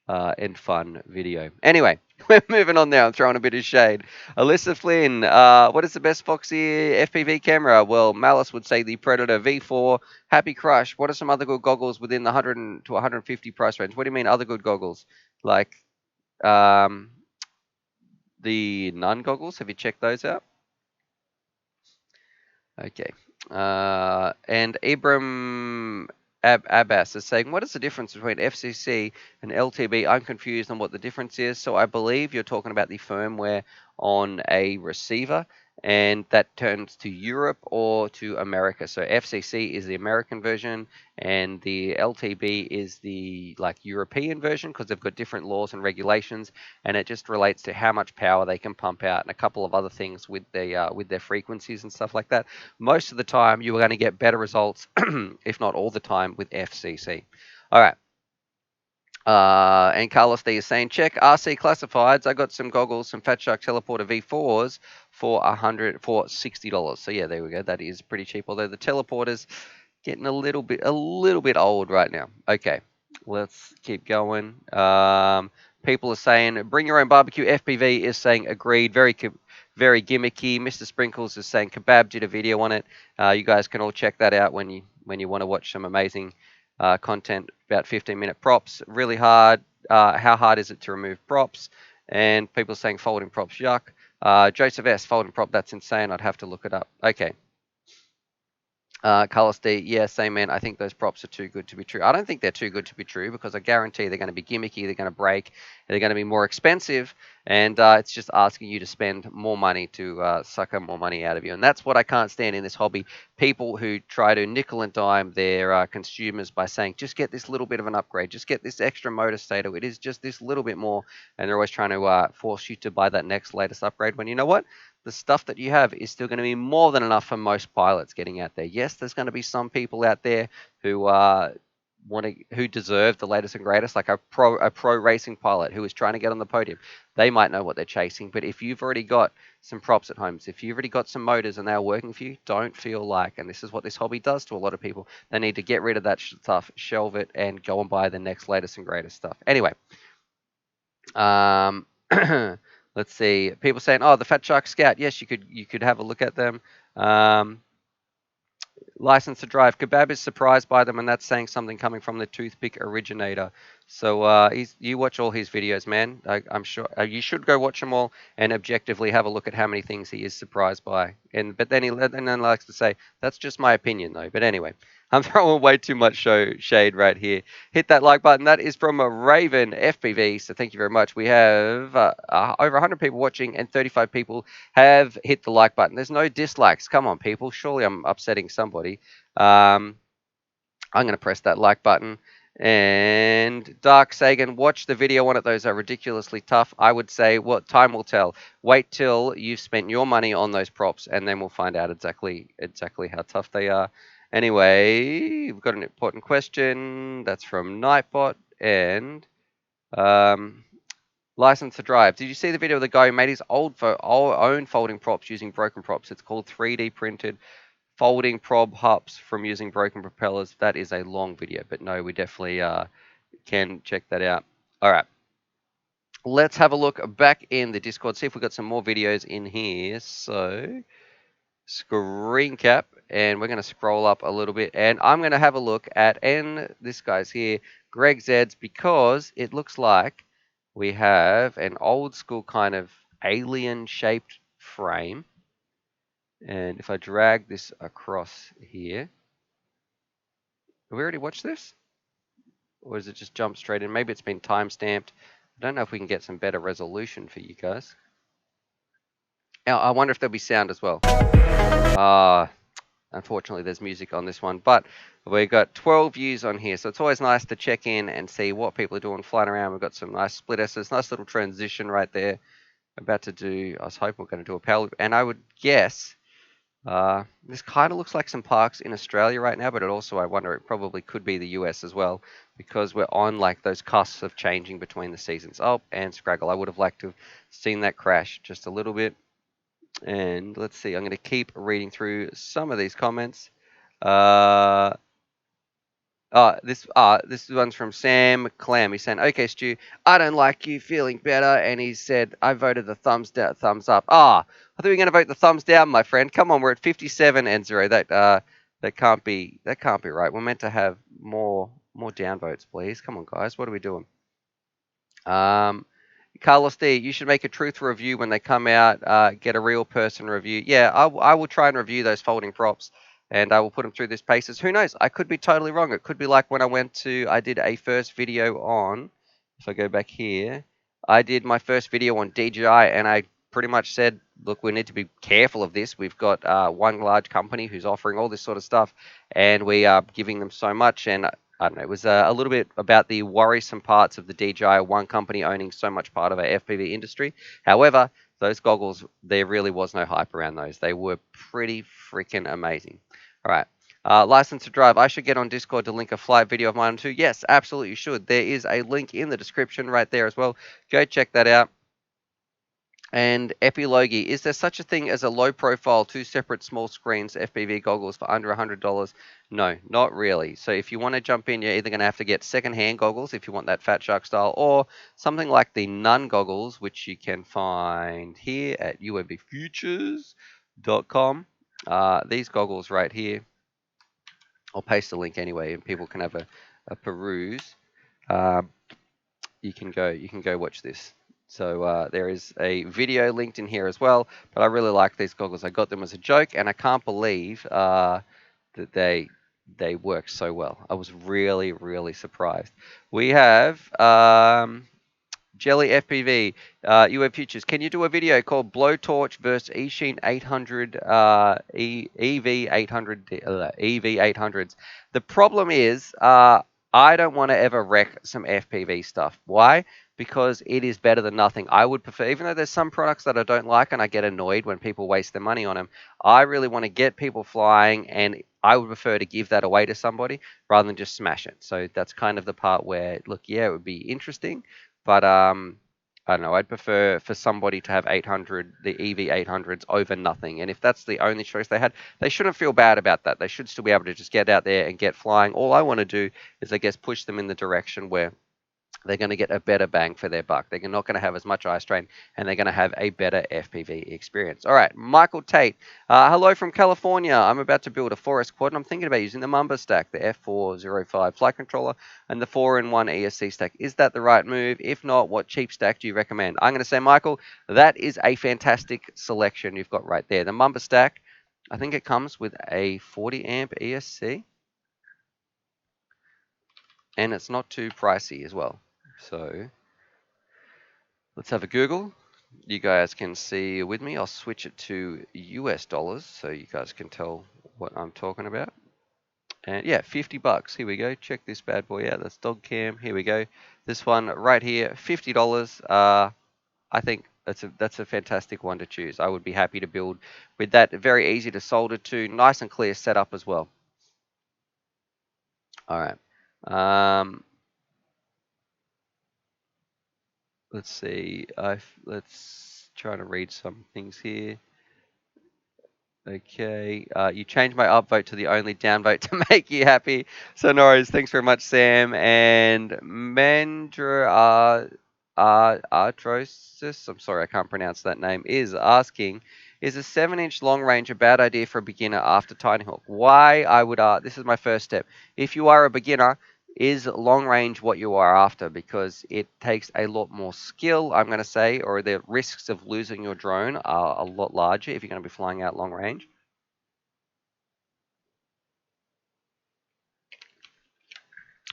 and fun video. Anyway, we're moving on now. I'm throwing a bit of shade. Alyssa Flynn, what is the best Foxy FPV camera? Well, Malice would say the Predator V4. Happy Crush, what are some other good goggles within the 100 to 150 price range? What do you mean other good goggles? Like um, the Nun goggles? Have you checked those out? Okay. And Abram Abbas is saying, what is the difference between FCC and LTB? I'm confused on what the difference is. So I believe you're talking about the firmware on a receiver, and that turns to Europe or to America. So FCC is the American version, and the LTB is the like European version because they've got different laws and regulations, and it just relates to how much power they can pump out and a couple of other things with their frequencies and stuff like that. Most of the time, you are going to get better results, if not all the time, with FCC. All right. And Carlos D is saying, check RC classifieds. I got some goggles, some Fat Shark Teleporter V4s for $60. So yeah, there we go. That is pretty cheap. Although the teleporters getting a little bit old right now. Okay, let's keep going. People are saying bring your own barbecue. FPV is saying agreed. Very gimmicky. Mr. Sprinkles is saying kebab. Did a video on it. You guys can all check that out when you want to watch some amazing content. About 15-minute props. Really hard. How hard is it to remove props? And people saying folding props. Yuck. Joseph S. Folding prop. That's insane. I'd have to look it up. Okay. Carlos D, yeah, same man. I think those props are too good to be true. I don't think they're too good to be true because I guarantee they're going to be gimmicky, they're going to break, they're going to be more expensive, and it's just asking you to spend more money to sucker more money out of you. And that's what I can't stand in this hobby. People who try to nickel and dime their consumers by saying, just get this little bit of an upgrade, just get this extra motor stator, it is just this little bit more, and they're always trying to force you to buy that next latest upgrade when you know what? The stuff that you have is still going to be more than enough for most pilots getting out there. Yes, there's going to be some people out there who who deserve the latest and greatest, like a pro racing pilot who is trying to get on the podium. They might know what they're chasing, but if you've already got some props at home, if you've already got some motors and they're working for you, don't feel like, and this is what this hobby does to a lot of people, they need to get rid of that stuff, shelve it, and go and buy the next latest and greatest stuff. Anyway, um, let's see. People saying, "Oh, the Fat Shark Scout." Yes, you could have a look at them. Um, License to Drive. Kebab is surprised by them, and that's saying something coming from the toothpick originator. So you watch all his videos, man. I'm sure you should go watch them all and objectively have a look at how many things he is surprised by. But then he likes to say that's just my opinion, though. But anyway, I'm throwing way too much shade right here. Hit that like button. That is from a Raven FPV. So thank you very much. We have over 100 people watching and 35 people have hit the like button. There's no dislikes. Come on, people. Surely I'm upsetting somebody. I'm going to press that like button. And Dark Sagan, watch the video on it. Those are ridiculously tough. I would say, well, time will tell. Wait till you've spent your money on those props, and then we'll find out exactly how tough they are. Anyway, we've got an important question. That's from Nightbot and um, License to Drive. Did you see the video of the guy who made his own folding props using broken props? It's called 3D printed folding prob hops from using broken propellers. That is a long video, but no, we definitely can check that out. All right. Let's have a look back in the Discord, see if we've got some more videos in here. So, screen cap, and we're going to scroll up a little bit, and I'm going to have a look at, and this guy's here, Greg Zed's, because it looks like we have an old school kind of alien shaped frame. And if I drag this across here, have we already watched this? Or does it just jump straight in? Maybe it's been time stamped. I don't know if we can get some better resolution for you guys. Now, I wonder if there'll be sound as well. Unfortunately, there's music on this one, but we've got 12 views on here, so it's always nice to check in and see what people are doing flying around. We've got some nice split S's, nice little transition right there. About to do, I was hoping we're going to do a power, and I would guess this kind of looks like some parks in Australia right now, but it also, I wonder, it probably could be the US as well, because we're on like those cusps of changing between the seasons. Oh, and Scraggle, I would have liked to have seen that crash just a little bit. And let's see, I'm going to keep reading through some of these comments. This one's from Sam Clam. He's saying, "Okay, Stu, I don't like you feeling better," and he said, "I voted the thumbs down, thumbs up." I thought we were going to vote the thumbs down, my friend. Come on, we're at 57 and 0. That can't be right. We're meant to have more downvotes, please. Come on, guys. What are we doing? Um, Carlos D, you should make a truth review when they come out. Get a real person review. Yeah, I will try and review those folding props, and I will put them through this paces. Who knows? I could be totally wrong. It could be like when I did a first video on. If I go back here, I did my first video on DJI, and I pretty much said, look, we need to be careful of this. We've got one large company who's offering all this sort of stuff, and we are giving them so much, and I don't know. It was a little bit about the worrisome parts of the DJI one company owning so much part of our FPV industry. However, those goggles, there really was no hype around those. They were pretty freaking amazing. All right. License to drive. I should get on Discord to link a flight video of mine too. Yes, absolutely you should. There is a link in the description right there as well. Go check that out. And Epilogi, is there such a thing as a low profile, two separate small screens FPV goggles for under $100? No, not really. So if you want to jump in, you're either going to have to get second-hand goggles if you want that Fat Shark style, or something like the Nun goggles, which you can find here at uavfutures.com. These goggles right here, I'll paste the link anyway, and people can have a peruse. Um, you can go watch this. So there is a video linked in here as well. But I really like these goggles. I got them as a joke, and I can't believe that they work so well. I was really really surprised. We have Jelly FPV, UA Futures. Can you do a video called Blowtorch versus Eachine 800 EV 800 EV 800s? The problem is, I don't want to ever wreck some FPV stuff. Why? Because it is better than nothing. I would prefer, even though there's some products that I don't like and I get annoyed when people waste their money on them, I really want to get people flying, and I would prefer to give that away to somebody rather than just smash it. So that's kind of the part where, look, yeah, it would be interesting, but I don't know. I'd prefer for somebody to have 800, the EV 800s over nothing. And if that's the only choice they had, they shouldn't feel bad about that. They should still be able to just get out there and get flying. All I want to do is, I guess, push them in the direction where they're going to get a better bang for their buck. They're not going to have as much eye strain, and they're going to have a better FPV experience. All right, Michael Tate. Hello from California. I'm about to build a forest quad, and I'm thinking about using the Mamba stack, the F405 flight controller, and the 4-in-1 ESC stack. Is that the right move? If not, what cheap stack do you recommend? I'm going to say, Michael, that is a fantastic selection you've got right there. The Mamba stack, I think it comes with a 40 amp ESC, and it's not too pricey as well. So let's have a Google. You guys can see with me. I'll switch it to US dollars so you guys can tell what I'm talking about. And yeah, $50. Here we go. Check this bad boy out. That's dog cam. Here we go. This one right here, $50. I think that's a fantastic one to choose. I would be happy to build with that. Very easy to solder to. Nice and clear setup as well. All right. Let's see. Let's try to read some things here. Okay, you changed my upvote to the only downvote to make you happy. So no worries. Thanks very much, Sam. And Mandra Artrosis, I'm sorry, I can't pronounce that name, is asking, is a 7-inch long range a bad idea for a beginner after Tiny Hawk? Why I would, this is my first step. If you are a beginner, is long range what you are after? Because it takes a lot more skill, I'm going to say, or the risks of losing your drone are a lot larger if you're going to be flying out long range.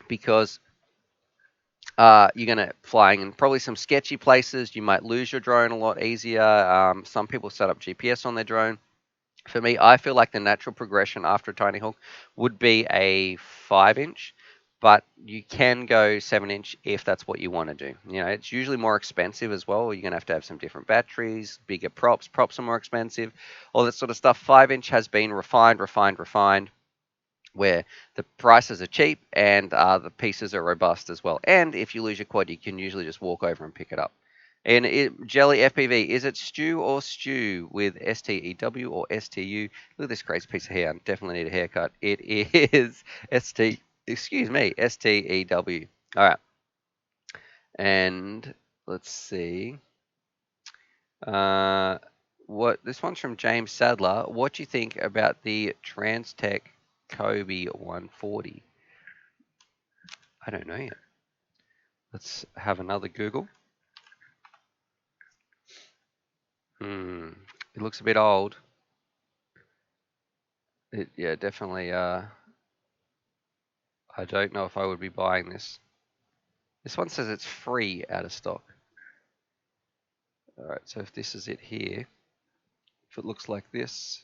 Because you're going to flying in probably some sketchy places. You might lose your drone a lot easier. Some people set up GPS on their drone. For me, I feel like the natural progression after a Tiny Hawk would be a 5-inch, but you can go 7-inch if that's what you want to do. You know, it's usually more expensive as well. You're going to have some different batteries, bigger props. Props are more expensive, all that sort of stuff. 5-inch has been refined, where the prices are cheap and the pieces are robust as well. And if you lose your quad, you can usually just walk over and pick it up. And Jelly FPV, is it Stew or Stew with STEW or STU? Look at this crazy piece of hair. I definitely need a haircut. It is ST. Excuse me, STEW. All right, and let's see. Uh, what this one's from James Sadler. What do you think about the Transtech Kobe 140? I don't know yet. Let's have another Google. Hmm, it looks a bit old. Yeah, definitely. I don't know if I would be buying this. This one says it's free out of stock. All right, so if this is it here, if it looks like this,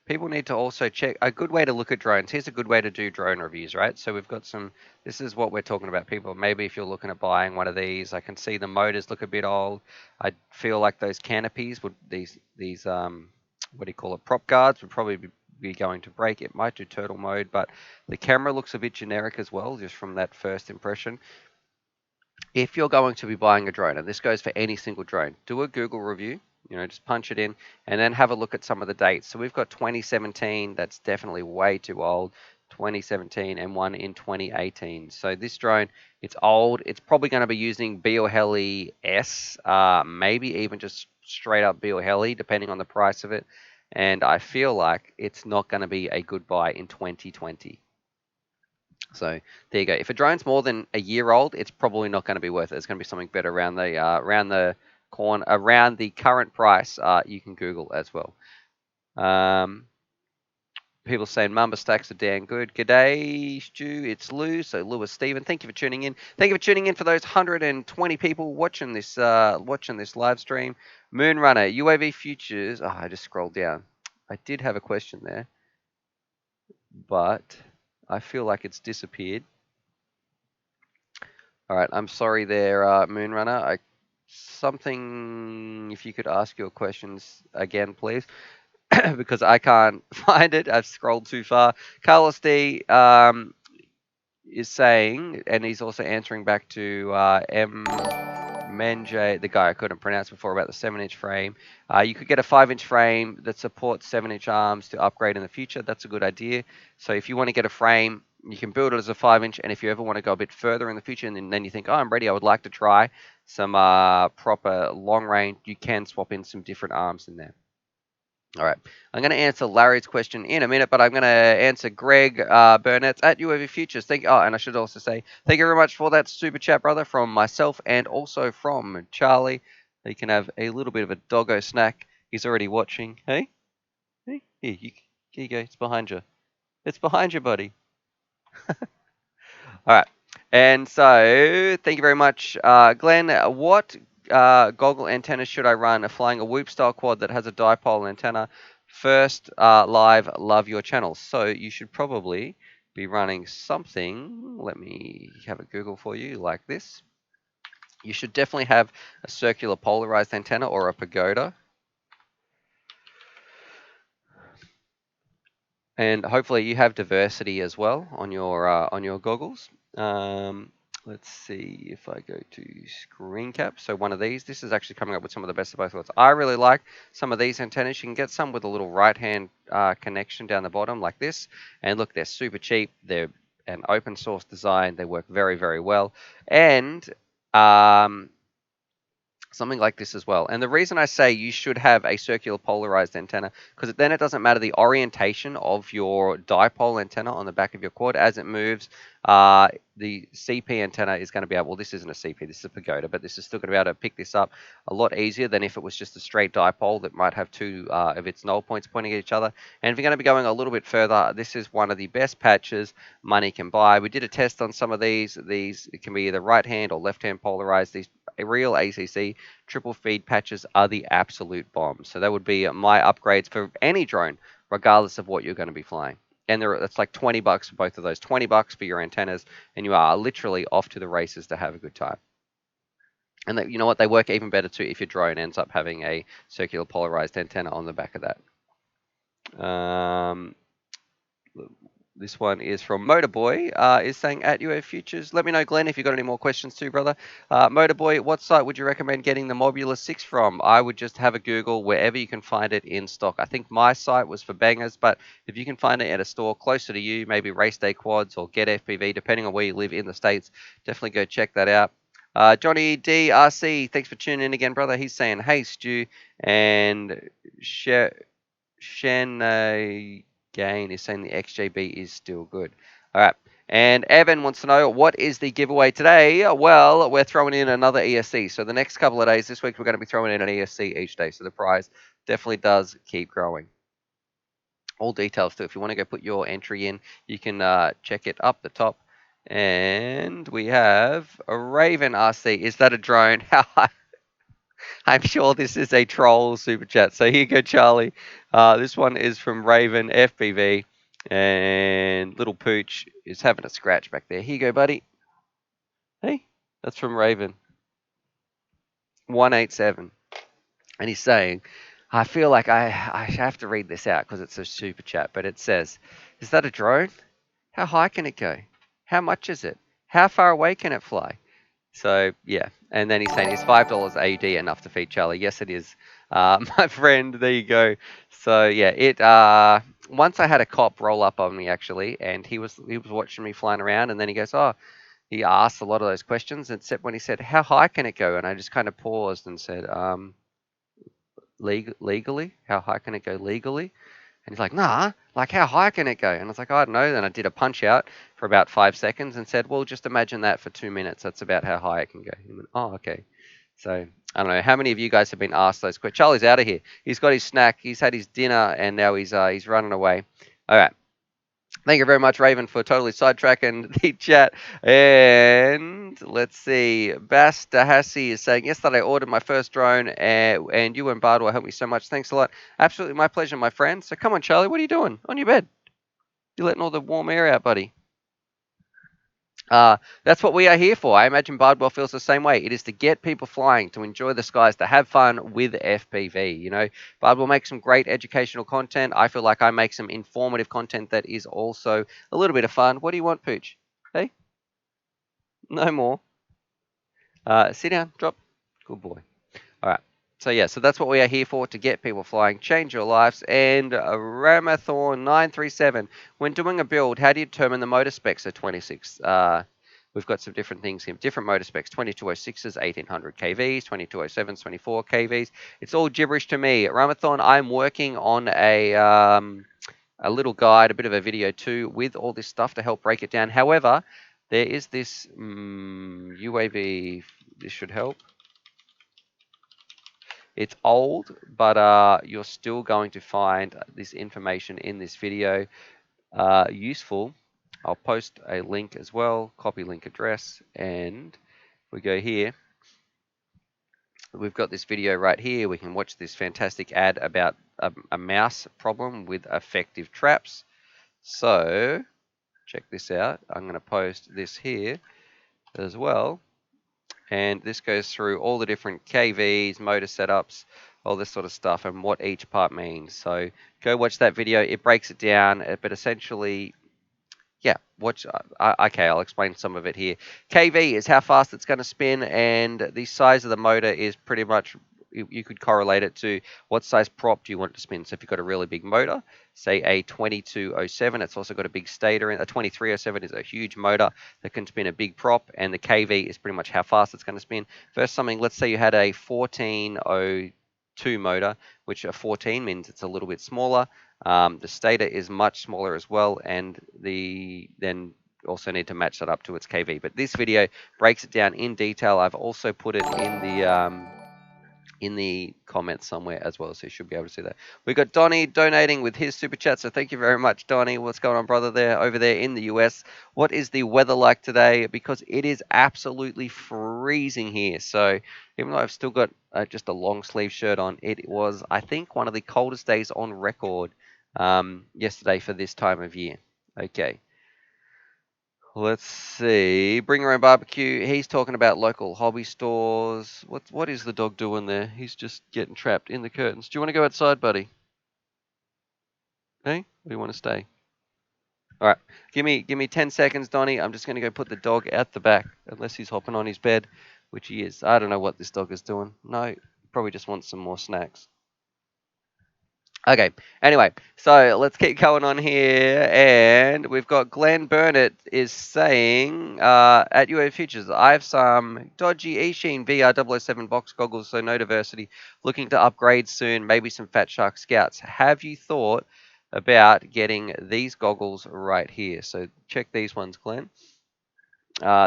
people need to also check a good way to look at drones. Here's a good way to do drone reviews, right? So we've got some, this is what we're talking about. People, maybe if you're looking at buying one of these, I can see the motors look a bit old. I feel like those canopies would, these what do you call it, prop guards would probably be going to break. It might do turtle mode, but the camera looks a bit generic as well, just from that first impression. If you're going to be buying a drone, and this goes for any single drone, do a Google review, just punch it in and then have a look at some of the dates. So we've got 2017, that's definitely way too old, 2017, and one in 2018. So this drone, it's old. It's probably going to be using Heli S, maybe even just straight up Heli, depending on the price of it. And I feel like it's not going to be a good buy in 2020. So there you go. If a drone's more than a year old, it's probably not going to be worth it. It's going to be something better around the corner, around the current price. You can Google as well. Um, People saying Mamba stacks are damn good. G'day, Stu. It's Lou. So Lewis Stephen, thank you for tuning in. Thank you for tuning in for those 120 people watching this live stream. Moonrunner, UAV futures. Oh, I just scrolled down. I did have a question there, but I feel like it's disappeared. All right, I'm sorry there, Moonrunner. Something, if you could ask your questions again, please, because I can't find it. I've scrolled too far. Carlos D is saying, and he's also answering back to Menjay, the guy I couldn't pronounce before, about the 7-inch frame. You could get a 5-inch frame that supports 7-inch arms to upgrade in the future. That's a good idea. So if you want to get a frame, you can build it as a 5-inch, and if you ever want to go a bit further in the future, and then you think, oh, I'm ready, I would like to try some proper long range, you can swap in some different arms in there. All right. I'm going to answer Larry's question in a minute, but I'm going to answer Greg Burnett's at UAV Futures. And I should also say thank you very much for that super chat, brother, from myself and also from Charlie. You can have a little bit of a doggo snack. He's already watching. Hey, hey, here you go. It's behind you. It's behind you, buddy. All right. And so, thank you very much, Glenn. What goggle antenna should I run? Flying a Whoop style quad that has a dipole antenna. First, live, love your channel. So, you should probably be running something. Let me have a Google for you like this. You should definitely have a circular polarized antenna or a pagoda. And hopefully you have diversity as well on your goggles. Let's see if I go to screen cap. So one of these, this is actually coming up with some of the best of both worlds. I really like some of these antennas. You can get some with a little right hand connection down the bottom like this. And look, they're super cheap. They're an open source design. They work very, very well. And something like this as well. And the reason I say you should have a circular polarized antenna, because then it doesn't matter the orientation of your dipole antenna on the back of your quad as it moves. The CP antenna is going to be able, well, this isn't a CP, this is a pagoda, but this is still going to be able to pick this up a lot easier than if it was just a straight dipole that might have two of its null points pointing at each other. And if you're going to be going a little bit further, this is one of the best patches money can buy. We did a test on some of these. These can be either right hand or left hand polarized. These real ACC triple feed patches are the absolute bomb. So that would be my upgrades for any drone, regardless of what you're going to be flying. And it's like $20 for both of those, $20 for your antennas, and you are literally off to the races to have a good time. And you know what? They work even better too if your drone ends up having a circular polarized antenna on the back of that. This one is from Motorboy. Is saying at UA Futures. Let me know, Glenn, if you've got any more questions too, brother. Motorboy, what site would you recommend getting the Mobula 6 from? I would just have a Google wherever you can find it in stock. I think my site was for bangers, but if you can find it at a store closer to you, maybe Race Day Quads or Get FPV, depending on where you live in the States, definitely go check that out. Johnny DRC, thanks for tuning in again, brother. He's saying, hey, Stu, and Shen Gain is saying the XJB is still good. All right. And Evan wants to know, what is the giveaway today? Well, we're throwing in another ESC. So the next couple of days, this week, we're going to be throwing in an ESC each day. So the prize definitely does keep growing. All details too. If you want to go put your entry in, you can check it up the top. And we have a Raven RC. Is that a drone? I'm sure this is a troll super chat. So here you go, Charlie. This one is from Raven FPV, and little Pooch is having a scratch back there. Here you go, buddy. Hey, that's from Raven 187, and he's saying, I feel like I have to read this out because it's a super chat, but it says, "Is that a drone? How high can it go? How much is it? How far away can it fly?" So yeah, and then he's saying, "Is $5 AUD enough to feed Charlie?" Yes, it is, my friend. There you go. So yeah, it. Once I had a cop roll up on me actually, and he was watching me flying around, and then he goes, "Oh," he asked a lot of those questions, except when he said, "How high can it go?" And I just kind of paused and said, legally, how high can it go legally?" And he's like, "Nah, like how high can it go?" And I was like, "I don't know." Then I did a punch out for about 5 seconds and said, "Well, just imagine that for 2 minutes. That's about how high it can go." He went, "Oh, okay." So I don't know how many of you guys have been asked those questions. Charlie's out of here. He's got his snack. He's had his dinner, and now he's running away. All right. Thank you very much, Raven, for totally sidetracking the chat. And let's see. Bas Dahasi is saying, yesterday I ordered my first drone, and you and Bardwell helped me so much. Thanks a lot. Absolutely my pleasure, my friend. So come on, Charlie. What are you doing on your bed? You're letting all the warm air out, buddy. That's what we are here for. I imagine Bardwell feels the same way. It is to get people flying, to enjoy the skies, to have fun with FPV. You know, Bardwell makes some great educational content. I feel like I make some informative content that is also a little bit of fun. What do you want, Pooch? Hey, no more. Sit down, drop. Good boy. All right. So yeah, so that's what we are here for, to get people flying, change your lives. And Ramathorn 937, when doing a build, how do you determine the motor specs of 26? We've got some different things here, different motor specs: 2206s, 1800 kVs, 2207s, 24 kVs. It's all gibberish to me. Ramathorn, I'm working on a little guide, a bit of a video too, with all this stuff to help break it down. However, there is this UAV. This should help. It's old, but you're still going to find this information in this video useful. I'll post a link as well, copy link address, and we go here. We've got this video right here. We can watch this fantastic ad about a mouse problem with effective traps. So check this out. I'm going to post this here as well. And this goes through all the different KVs, motor setups, all this sort of stuff, and what each part means. So go watch that video. It breaks it down, but essentially, yeah, watch. Okay, I'll explain some of it here. KV is how fast it's going to spin, and the size of the motor is pretty much, you could correlate it to what size prop do you want it to spin. So if you've got a really big motor, say a 2207, it's also got a big stator. A 2307 is a huge motor that can spin a big prop, and the KV is pretty much how fast it's going to spin. Versus something, let's say you had a 1402 motor, which a 14 means it's a little bit smaller. The stator is much smaller as well, and then also need to match that up to its KV. But this video breaks it down in detail. I've also put it in the comments somewhere as well, so you should be able to see that. We got Donnie donating with his super chat, so thank you very much, Donnie. What's going on, brother, there over there in the US? What is the weather like today? Because it is absolutely freezing here. So even though I've still got just a long sleeve shirt on, it was, I think, one of the coldest days on record yesterday for this time of year. Okay. Let's see. Bring your own barbecue. He's talking about local hobby stores. What is the dog doing there? He's just getting trapped in the curtains. Do you want to go outside, buddy? Hey? Or do you want to stay? All right, give me 10 seconds, Donnie. I'm just gonna go put the dog out the back, unless he's hopping on his bed, which he is. I don't know what this dog is doing. No, probably just wants some more snacks. Okay. Anyway, so let's keep going on here, and we've got Glenn Burnett is saying at UA Futures, I have some dodgy Eachine VR 007 box goggles, so no diversity. Looking to upgrade soon, maybe some Fat Shark Scouts. Have you thought about getting these goggles right here? So check these ones, Glenn.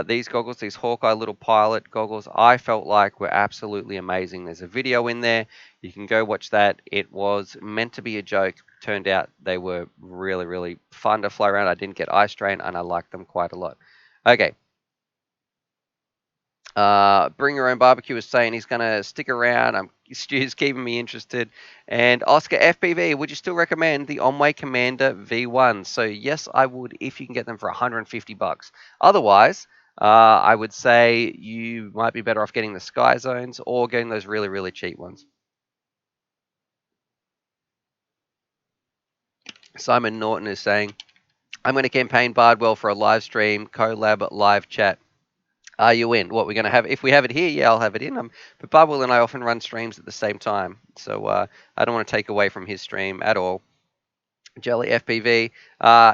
These goggles, these Hawkeye little pilot goggles, I felt like were absolutely amazing. There's a video in there. You can go watch that. It was meant to be a joke. Turned out they were really, really fun to fly around. I didn't get eye strain and I liked them quite a lot. Okay. Bring Your Own Barbecue is saying he's going to stick around. Stu's keeping me interested. And Oscar FPV, would you still recommend the Onway Commander V1? So yes, I would if you can get them for 150 bucks. Otherwise, I would say you might be better off getting the Sky Zones or getting those really, really cheap ones. Simon Norton is saying, I'm going to campaign Bardwell for a live stream, collab, live chat. Are you in? What we're going to have? If we have it here, yeah, I'll have it in. But Bubble and I often run streams at the same time, so I don't want to take away from his stream at all. Jelly FPV.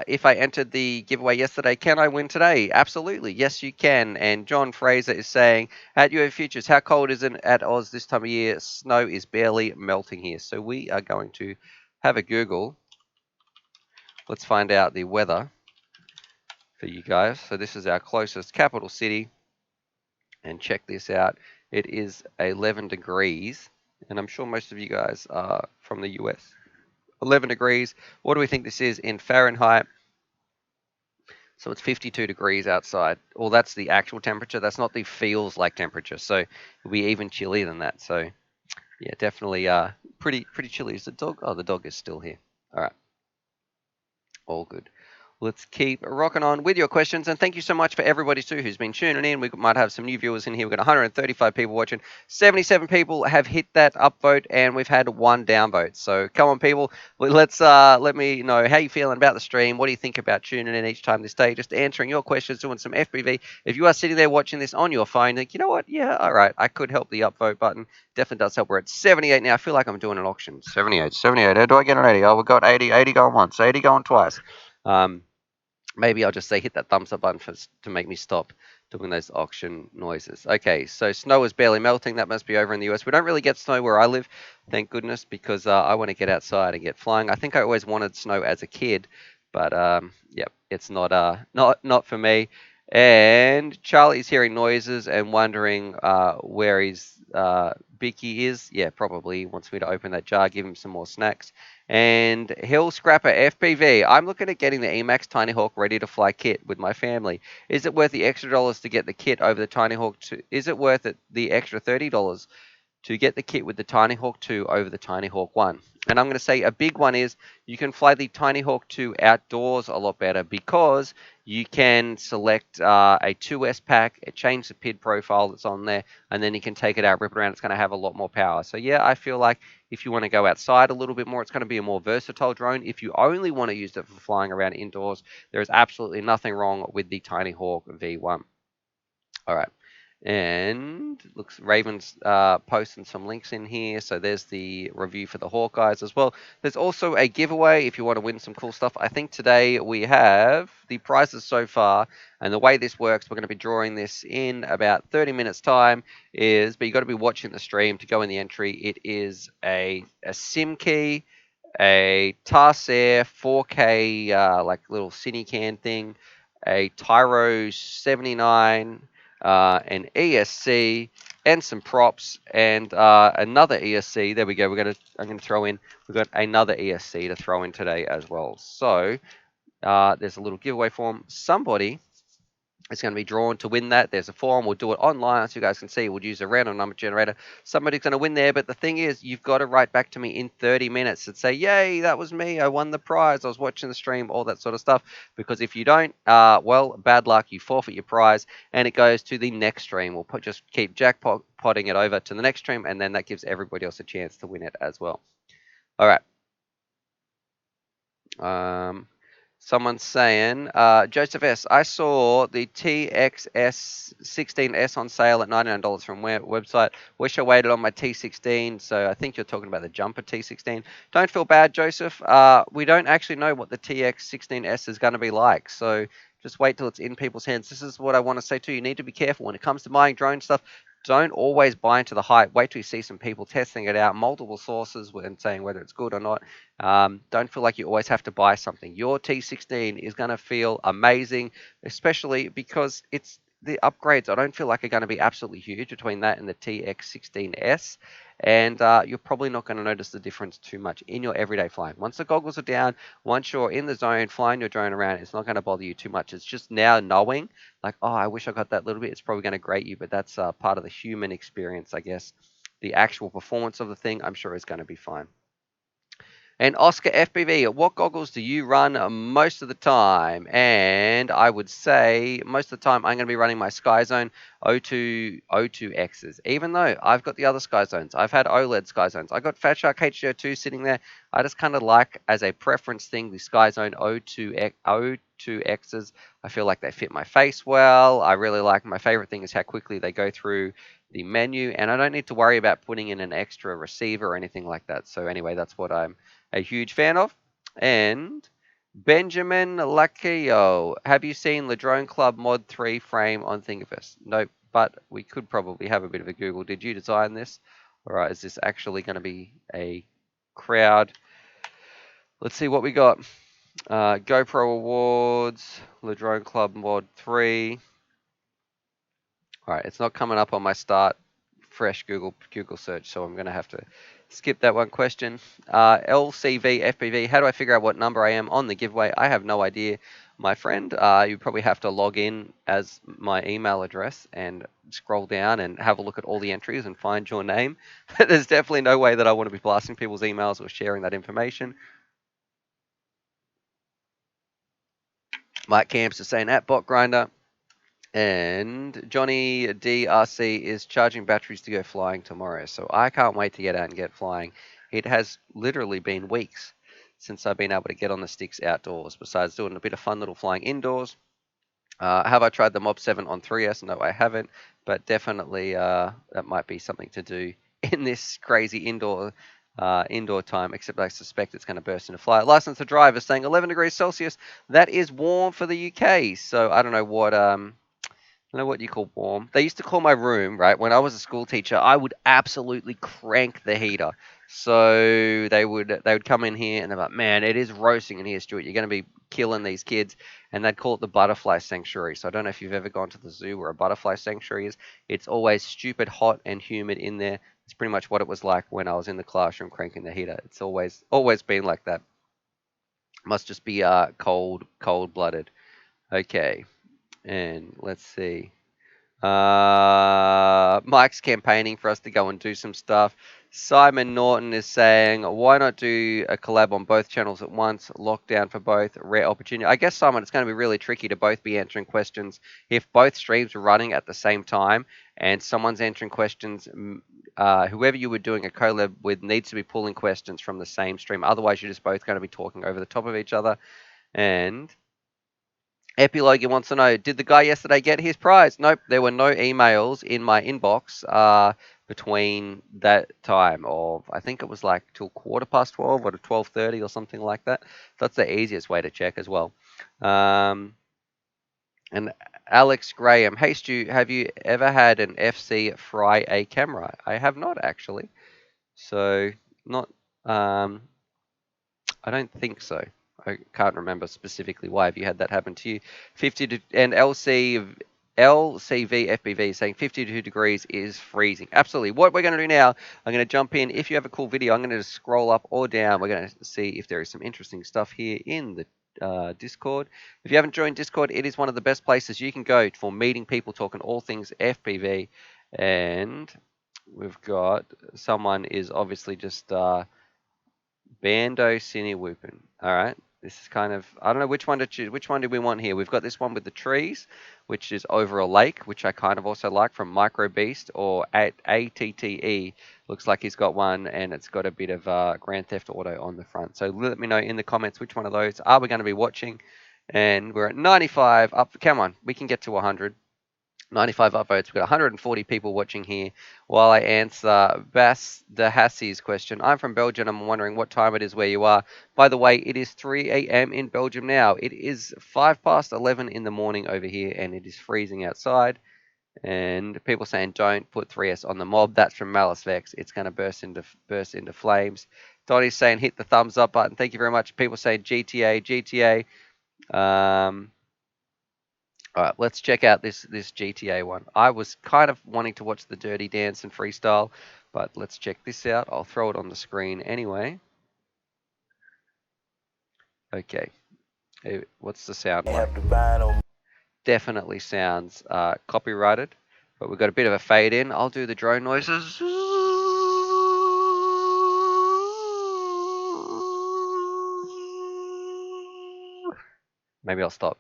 If I entered the giveaway yesterday, can I win today? Absolutely. Yes, you can. And John Fraser is saying, at UA Futures, how cold is it at Oz this time of year? Snow is barely melting here. So we are going to have a Google. Let's find out the weather for you guys. So this is our closest capital city. And check this out. It is 11 degrees. And I'm sure most of you guys are from the US. 11 degrees. What do we think this is in Fahrenheit? So it's 52 degrees outside. Well, that's the actual temperature. That's not the feels like temperature. So it'll be even chillier than that. So yeah, definitely pretty chilly. Is the dog? Oh, the dog is still here. All right. All good. Let's keep rocking on with your questions. And thank you so much for everybody, too, who's been tuning in. We might have some new viewers in here. We've got 135 people watching. 77 people have hit that upvote, and we've had one downvote. So come on, people. Let's let me know how you feeling about the stream. What do you think about tuning in each time this day? Just answering your questions, doing some FPV. If you are sitting there watching this on your phone, think, you know what? Yeah, all right. I could help the upvote button. Definitely does help. We're at 78 now. I feel like I'm doing an auction. 78, 78. How do I get an 80? Oh, we've got 80, 80 going once, 80 going twice. Maybe I'll just say hit that thumbs up button to make me stop doing those auction noises. Okay, so snow is barely melting. That must be over in the US. We don't really get snow where I live, thank goodness, because I want to get outside and get flying. I think I always wanted snow as a kid, but yep, it's not for me. And Charlie's hearing noises and wondering where his Bicky is. Yeah, probably wants me to open that jar, give him some more snacks. And Hill Scrapper FPV. I'm looking at getting the Emax Tiny Hawk ready to fly kit with my family. Is it worth the extra dollars to get the kit over the Tiny Hawk 2? Is it worth it the extra $30 to get the kit with the Tiny Hawk 2 over the Tiny Hawk 1? And I'm going to say a big one is you can fly the Tiny Hawk 2 outdoors a lot better because you can select a 2S pack, change the PID profile that's on there, and then you can take it out, rip it around. It's going to have a lot more power. So yeah, I feel like if you want to go outside a little bit more, it's going to be a more versatile drone. If you only want to use it for flying around indoors, there is absolutely nothing wrong with the Tiny Hawk V1. All right. And looks Raven's posting some links in here. So there's the review for the Hawkeyes as well. There's also a giveaway if you want to win some cool stuff. I think today we have the prizes so far. And the way this works, we're going to be drawing this in about 30 minutes time but you got to be watching the stream to go in the entry. It is a SIM key, a Tarsair 4K like little cine can thing, a Tyro 79, an ESC, and some props, and another ESC. There we go. I'm gonna throw in. We've got another ESC to throw in today as well. So there's a little giveaway form. Somebody is going to be drawn to win that. There's a form. We'll do it online so you guys can see. We'll use a random number generator. Somebody's going to win there. But the thing is, you've got to write back to me in 30 minutes and say, yay, that was me. I won the prize. I was watching the stream, all that sort of stuff. Because if you don't, well, bad luck. You forfeit your prize and it goes to the next stream. We'll just keep jackpotting it over to the next stream. And then that gives everybody else a chance to win it as well. All right. Someone's saying, Joseph S. I saw the TXS 16S on sale at $99 from website. Wish I waited on my T16. So I think you're talking about the jumper T16. Don't feel bad, Joseph. We don't actually know what the TX 16S is going to be like. So just wait till it's in people's hands. This is what I want to say too. You need to be careful when it comes to buying drone stuff. Don't always buy into the hype. Wait till you see some people testing it out, multiple sources, and saying whether it's good or not. Don't feel like you always have to buy something. Your T16 is going to feel amazing, especially because the upgrades. I don't feel like are going to be absolutely huge between that and the TX16S, and you're probably not going to notice the difference too much in your everyday flying. Once the goggles are down, once you're in the zone flying your drone around, it's not going to bother you too much. It's just now knowing, like, oh, I wish I got that little bit. It's probably going to grate you, but that's part of the human experience, I guess. The actual performance of the thing, I'm sure, is going to be fine. And Oscar FPV, what goggles do you run most of the time? And I would say most of the time I'm going to be running my SkyZone O2Xs, even though I've got the other SkyZones. I've had OLED SkyZones. I got Fat Shark HDO2 sitting there. I just kind of like, as a preference thing, the SkyZone O2Xs. I feel like they fit my face well. I really like, my favorite thing is how quickly they go through the menu, and I don't need to worry about putting in an extra receiver or anything like that. So anyway, that's what I'm a huge fan of. And Benjamin Lacchio, have you seen the Drone Club Mod 3 frame on Thingiverse? Nope, but we could probably have a bit of a Google. Did you design this? All right, is this actually going to be a crowd? Let's see what we got. GoPro Awards, the Drone Club Mod 3. All right, it's not coming up on my start fresh Google search, so I'm going to have to skip that one question. LCV FPV, how do I figure out what number I am on the giveaway? I have no idea, my friend. You probably have to log in as my email address and scroll down and have a look at all the entries and find your name. There's definitely no way that I want to be blasting people's emails or sharing that information. Mike Camps is saying at Bot Grinder. And Johnny DRC is charging batteries to go flying tomorrow. So I can't wait to get out and get flying. It has literally been weeks since I've been able to get on the sticks outdoors, besides doing a bit of fun little flying indoors. Have I tried the Mob 7 on 3S? No, I haven't, but definitely that might be something to do in this crazy indoor time, except I suspect it's going to burst into fire. License to drive is saying 11 degrees Celsius. That is warm for the UK. So I don't know what I don't know what you call warm. They used to call my room, right? When I was a school teacher, I would absolutely crank the heater. So they would come in here and they're like, man, it is roasting in here, Stuart. You're going to be killing these kids. And they'd call it the butterfly sanctuary. So I don't know if you've ever gone to the zoo where a butterfly sanctuary is. It's always stupid hot and humid in there. It's pretty much what it was like when I was in the classroom cranking the heater. It's always been like that. Must just be cold blooded. Okay, and let's see. Mike's campaigning for us to go and do some stuff. Simon Norton is saying, why not do a collab on both channels at once? Lockdown for both, rare opportunity. I guess, Simon, it's going to be really tricky to both be answering questions if both streams are running at the same time and someone's answering questions. Whoever you were doing a collab with needs to be pulling questions from the same stream. Otherwise, you're just both going to be talking over the top of each other. And Epilogue wants to know, did the guy yesterday get his prize? Nope, there were no emails in my inbox between that time of, I think it was like till 12:15 or to 12:30 or something like that. That's the easiest way to check as well. And Alex Graham, hey Stu, have you ever had an FC fry a camera? I have not actually. So not I don't think so. I can't remember specifically why. Have you had that happen to you? 50 to, and LCV FPV saying 52 degrees is freezing. Absolutely. What we're going to do now, I'm going to jump in. If you have a cool video, I'm going to just scroll up or down. We're going to see if there is some interesting stuff here in the Discord. If you haven't joined Discord, it is one of the best places you can go for meeting people, talking all things FPV. And we've got someone is obviously just Bando Cine Whoopin. All right. This is kind of, I don't know which one to choose. Which one do we want here? We've got this one with the trees, which is over a lake, which I kind of also like, from Micro Beast, or ATTE. Looks like he's got one, and it's got a bit of Grand Theft Auto on the front. So let me know in the comments which one of those are we going to be watching. And we're at 95 up. Come on, we can get to 100. 95 upvotes. We've got 140 people watching here while I answer Bas de Hassie's question. I'm from Belgium. I'm wondering what time it is where you are. By the way, it is 3 a.m. in Belgium now. It is 5 past 11 in the morning over here, and it is freezing outside. And people saying don't put 3S on the mob. That's from Malice Vex. It's going to burst into flames. Donnie's saying hit the thumbs up button. Thank you very much. People saying GTA. All right, let's check out this GTA one. I was kind of wanting to watch the Dirty Dance and Freestyle, but let's check this out. I'll throw it on the screen anyway. Okay, what's the sound like? Definitely sounds copyrighted, but we've got a bit of a fade in. I'll do the drone noises. Maybe I'll stop.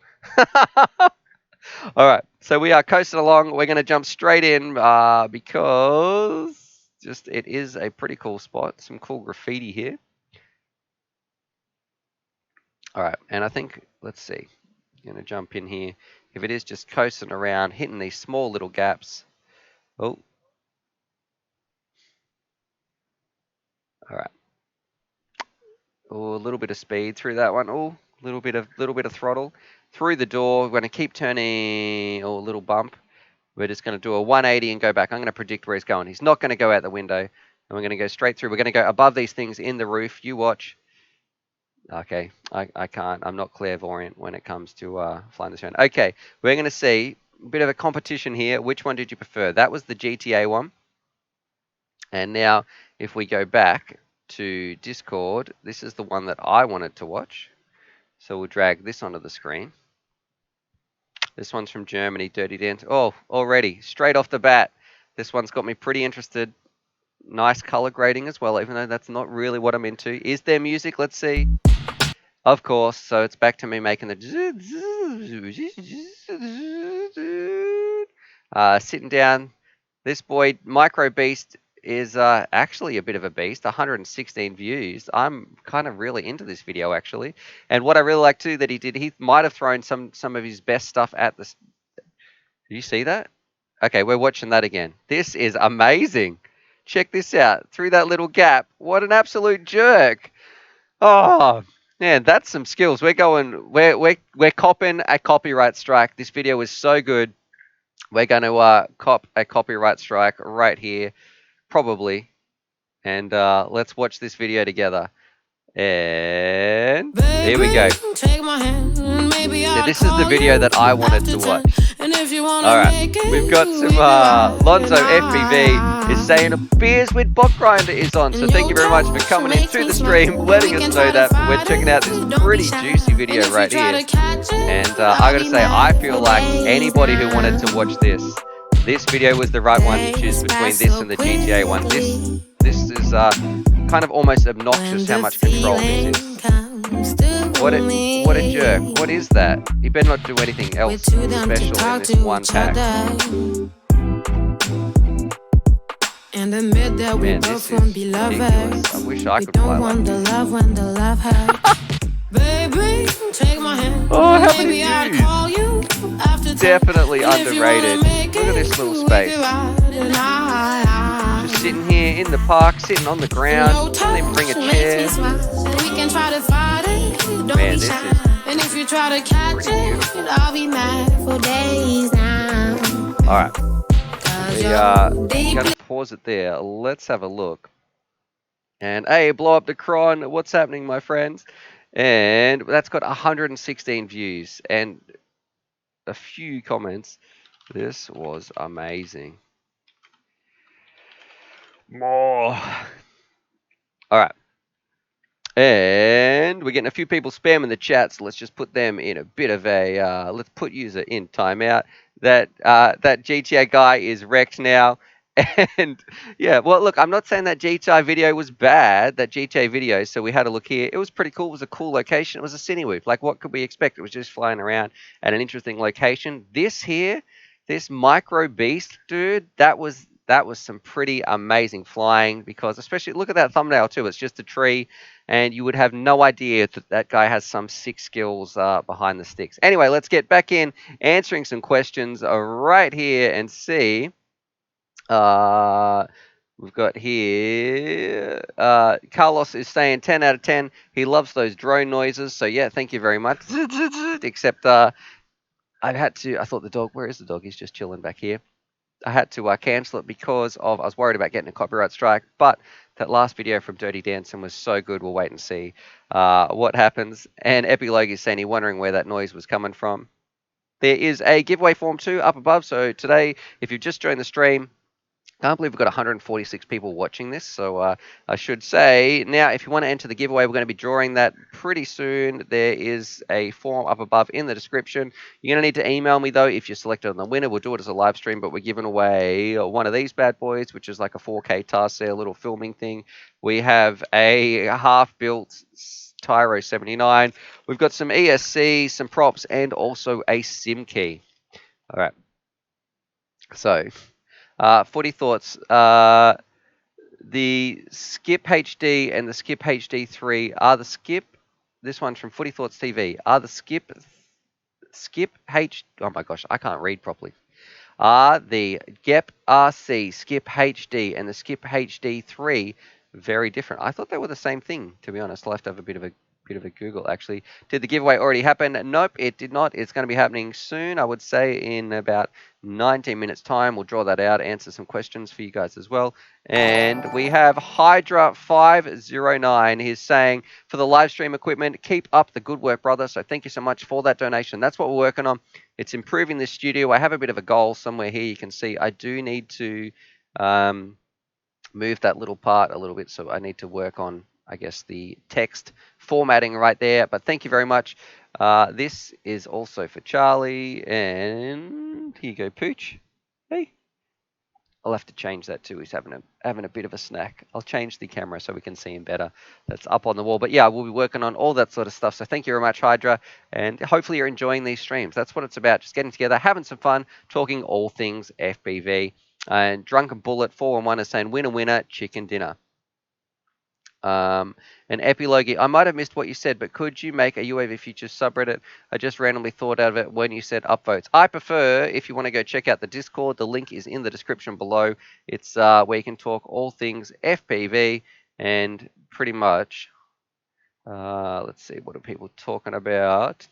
All right, so we are coasting along. We're going to jump straight in because it is a pretty cool spot. Some cool graffiti here. All right, and I think, let's see. I'm going to jump in here. If it is just coasting around, hitting these small little gaps. Oh. All right. Oh, a little bit of speed through that one. Oh, little bit of throttle through the door. We're going to keep turning. Oh, a little bump. We're just going to do a 180 and go back. I'm going to predict where he's going. He's not going to go out the window. And we're going to go straight through. We're going to go above these things in the roof. You watch. Okay, I can't. I'm not clairvoyant when it comes to flying this around. Okay, we're going to see a bit of a competition here. Which one did you prefer? That was the GTA one. And now, if we go back to Discord, this is the one that I wanted to watch. So we'll drag this onto the screen. This one's from Germany, Dirty Dance. Oh, already, straight off the bat, this one's got me pretty interested. Nice color grading as well, even though that's not really what I'm into. Is there music? Let's see. Of course, so it's back to me making the sitting down. This boy, Micro Beast, is actually a bit of a beast. 116 views. I'm kind of really into this video, actually. And what I really like, too, that he might have thrown some of his best stuff at the... Do you see that? Okay, we're watching that again. This is amazing. Check this out. Through that little gap. What an absolute jerk. Oh, man, that's some skills. We're copping a copyright strike. This video is so good. We're going to cop a copyright strike right here, probably. And let's watch this video together. And here we go. So this is the video that I wanted to watch. Alright, we've got some Lonzo FPV is saying a Beers with Bot Grinder is on. So thank you very much for coming in through the stream, letting us know that. We're checking out this pretty juicy video right here. And I gotta say, I feel like anybody who wanted to watch this video was the right one to choose between this and the GTA one. This is kind of almost obnoxious how much control this is. What a jerk. What is that? You better not do anything else special in this one pack. And admit that we both won't be lovers. I wish I could fly like this. Baby, take my hand. Oh, how many views? Definitely underrated. Look at this little space. Just sitting here in the park, sitting on the ground. Don't even bring a chair. Man, this is and if you try to catch it, I'll be mad for days now. Alright. Gonna pause it there. Let's have a look. And hey, blow up the cron. What's happening, my friends? And that's got 116 views and a few comments. This was amazing. More. Alright. And we're getting a few people spamming the chat, so let's just put them in a bit of a let's put user in timeout. That GTA guy is wrecked now, And yeah, well, look, I'm not saying that GTA video was bad, that GTA video. So we had a look here. It was pretty cool. It was a cool location. It was a Cinewoop. Like, what could we expect? It was just flying around at an interesting location. This here, this micro beast, dude, that was some pretty amazing flying because, especially, look at that thumbnail too. It's just a tree, and you would have no idea that that guy has some sick skills behind the sticks. Anyway, let's get back in answering some questions right here and see. Uh, we've got here. Carlos is saying 10 out of 10. He loves those drone noises. So, yeah, thank you very much. Except I had to, I thought the dog, where is the dog? He's just chilling back here. I had to cancel it because I was worried about getting a copyright strike. But that last video from Dirty Dancing was so good. We'll wait and see what happens. And Epilogue is saying he's wondering where that noise was coming from. There is a giveaway form too up above. So today, if you've just joined the stream, I can't believe we've got 146 people watching this. So I should say now, if you want to enter the giveaway, we're going to be drawing that pretty soon. There is a form up above in the description. You're going to need to email me though if you're selected on the winner. We'll do it as a live stream, but we're giving away one of these bad boys, which is like a 4K task there, a little filming thing. We have a half-built Tyro 79. We've got some ESC, some props, and also a SIM key. All right. So. Footy thoughts. The Skip HD and the Skip HD3 are the Skip. This one's from Footy Thoughts TV. Are the Skip H? Oh my gosh, I can't read properly. Are the GEP RC Skip HD and the Skip HD3 very different? I thought they were the same thing, to be honest. I'll have to have a bit of a Google actually. Did the giveaway already happen? Nope, it did not. It's going to be happening soon. I would say in about 19 minutes time. We'll draw that out, answer some questions for you guys as well. And we have Hydra 509. He's saying for the live stream equipment, keep up the good work, brother. So thank you so much for that donation. That's what we're working on. It's improving the studio. I have a bit of a goal somewhere here. You can see I do need to move that little part a little bit. So I need to work on, I guess, the text formatting right there. But thank you very much. This is also for Charlie. And here you go, Pooch. Hey. I'll have to change that too. He's having a bit of a snack. I'll change the camera so we can see him better. That's up on the wall. But yeah, we'll be working on all that sort of stuff. So thank you very much, Hydra. And hopefully you're enjoying these streams. That's what it's about. Just getting together, having some fun, talking all things FPV. And Drunken Bullet 411 is saying winner, winner, chicken dinner. And Epilogue, I might have missed what you said, but could you make a UAV Futures subreddit? I just randomly thought out of it when you said upvotes. I prefer, if you want to go check out the Discord, the link is in the description below. It's where you can talk all things FPV and pretty much, let's see, what are people talking about?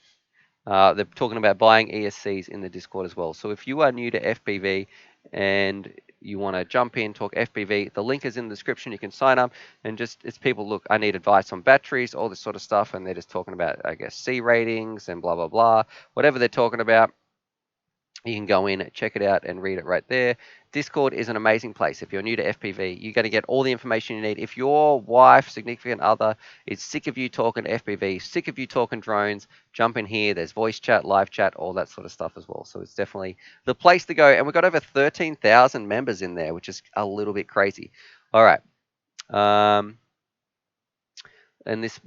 They're talking about buying ESCs in the Discord as well. So if you are new to FPV and you want to jump in, talk FPV, the link is in the description. You can sign up and just, it's people, look, I need advice on batteries, all this sort of stuff. And they're just talking about, I guess, C ratings and blah, blah, blah. Whatever they're talking about, you can go in, check it out, and read it right there. Discord is an amazing place. If you're new to FPV, you're going to get all the information you need. If your wife, significant other, is sick of you talking FPV, sick of you talking drones, jump in here. There's voice chat, live chat, all that sort of stuff as well. So it's definitely the place to go. And we've got over 13,000 members in there, which is a little bit crazy. All right. And this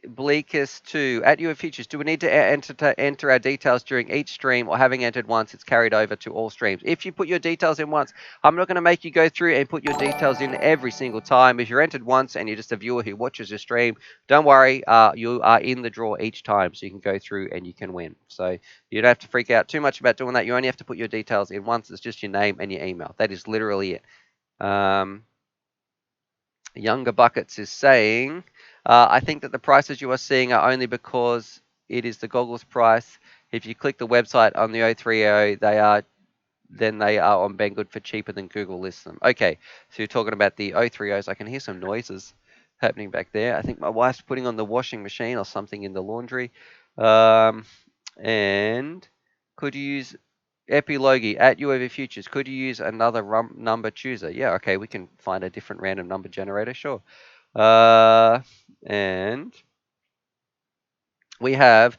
Bleakest 2 at your futures. Do we need to enter our details during each stream, or having entered once, it's carried over to all streams? If you put your details in once, I'm not going to make you go through and put your details in every single time. If you're entered once and you're just a viewer who watches your stream, don't worry, you are in the draw each time, so you can go through and you can win. So you don't have to freak out too much about doing that. You only have to put your details in once. It's just your name and your email. That is literally it. Younger Buckets is saying, I think that the prices you are seeing are only because it is the goggles price. If you click the website on the 030, then they are on Banggood for cheaper than Google lists them. Okay, so you're talking about the 030s. I can hear some noises happening back there. I think my wife's putting on the washing machine or something in the laundry. And could you use Epilogue at UAV Futures? Could you use another number chooser? Yeah, okay, we can find a different random number generator, sure. And we have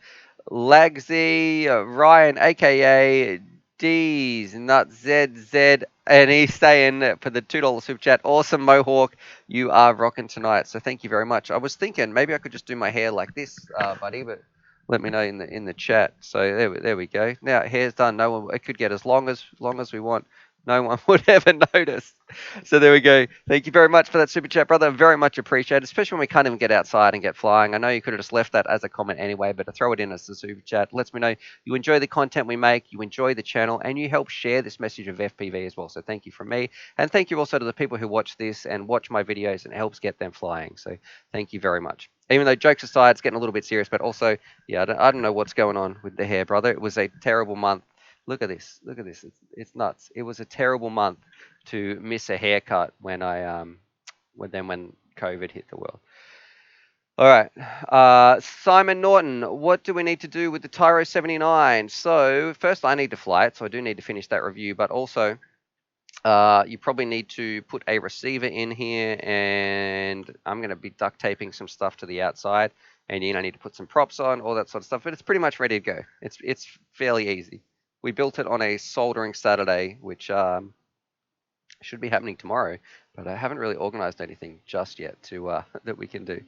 Lagsy, Ryan, aka D's, Nut ZZ, and he's saying for the $2 super chat, awesome Mohawk, you are rocking tonight. So thank you very much. I was thinking maybe I could just do my hair like this, buddy, but let me know in the chat. So there we go. Now hair's done. No one, it could get as long as we want. No one would ever notice. So there we go. Thank you very much for that super chat, brother. Very much appreciated, especially when we can't even get outside and get flying. I know you could have just left that as a comment anyway, but to throw it in as a super chat lets me know you enjoy the content we make, you enjoy the channel, and you help share this message of FPV as well. So thank you from me, and thank you also to the people who watch this and watch my videos, and it helps get them flying. So thank you very much. Even though jokes aside, it's getting a little bit serious, but also, yeah, I don't know what's going on with the hair, brother. It was a terrible month. Look at this. Look at this. It's nuts. It was a terrible month to miss a haircut when when COVID hit the world. All right. Simon Norton, what do we need to do with the Tyro 79? So first I need to fly it, so I do need to finish that review, but also you probably need to put a receiver in here, and I'm going to be duct taping some stuff to the outside, and I need to put some props on, all that sort of stuff, but it's pretty much ready to go. It's fairly easy. We built it on a soldering Saturday, which should be happening tomorrow, but I haven't really organized anything just yet to that we can do.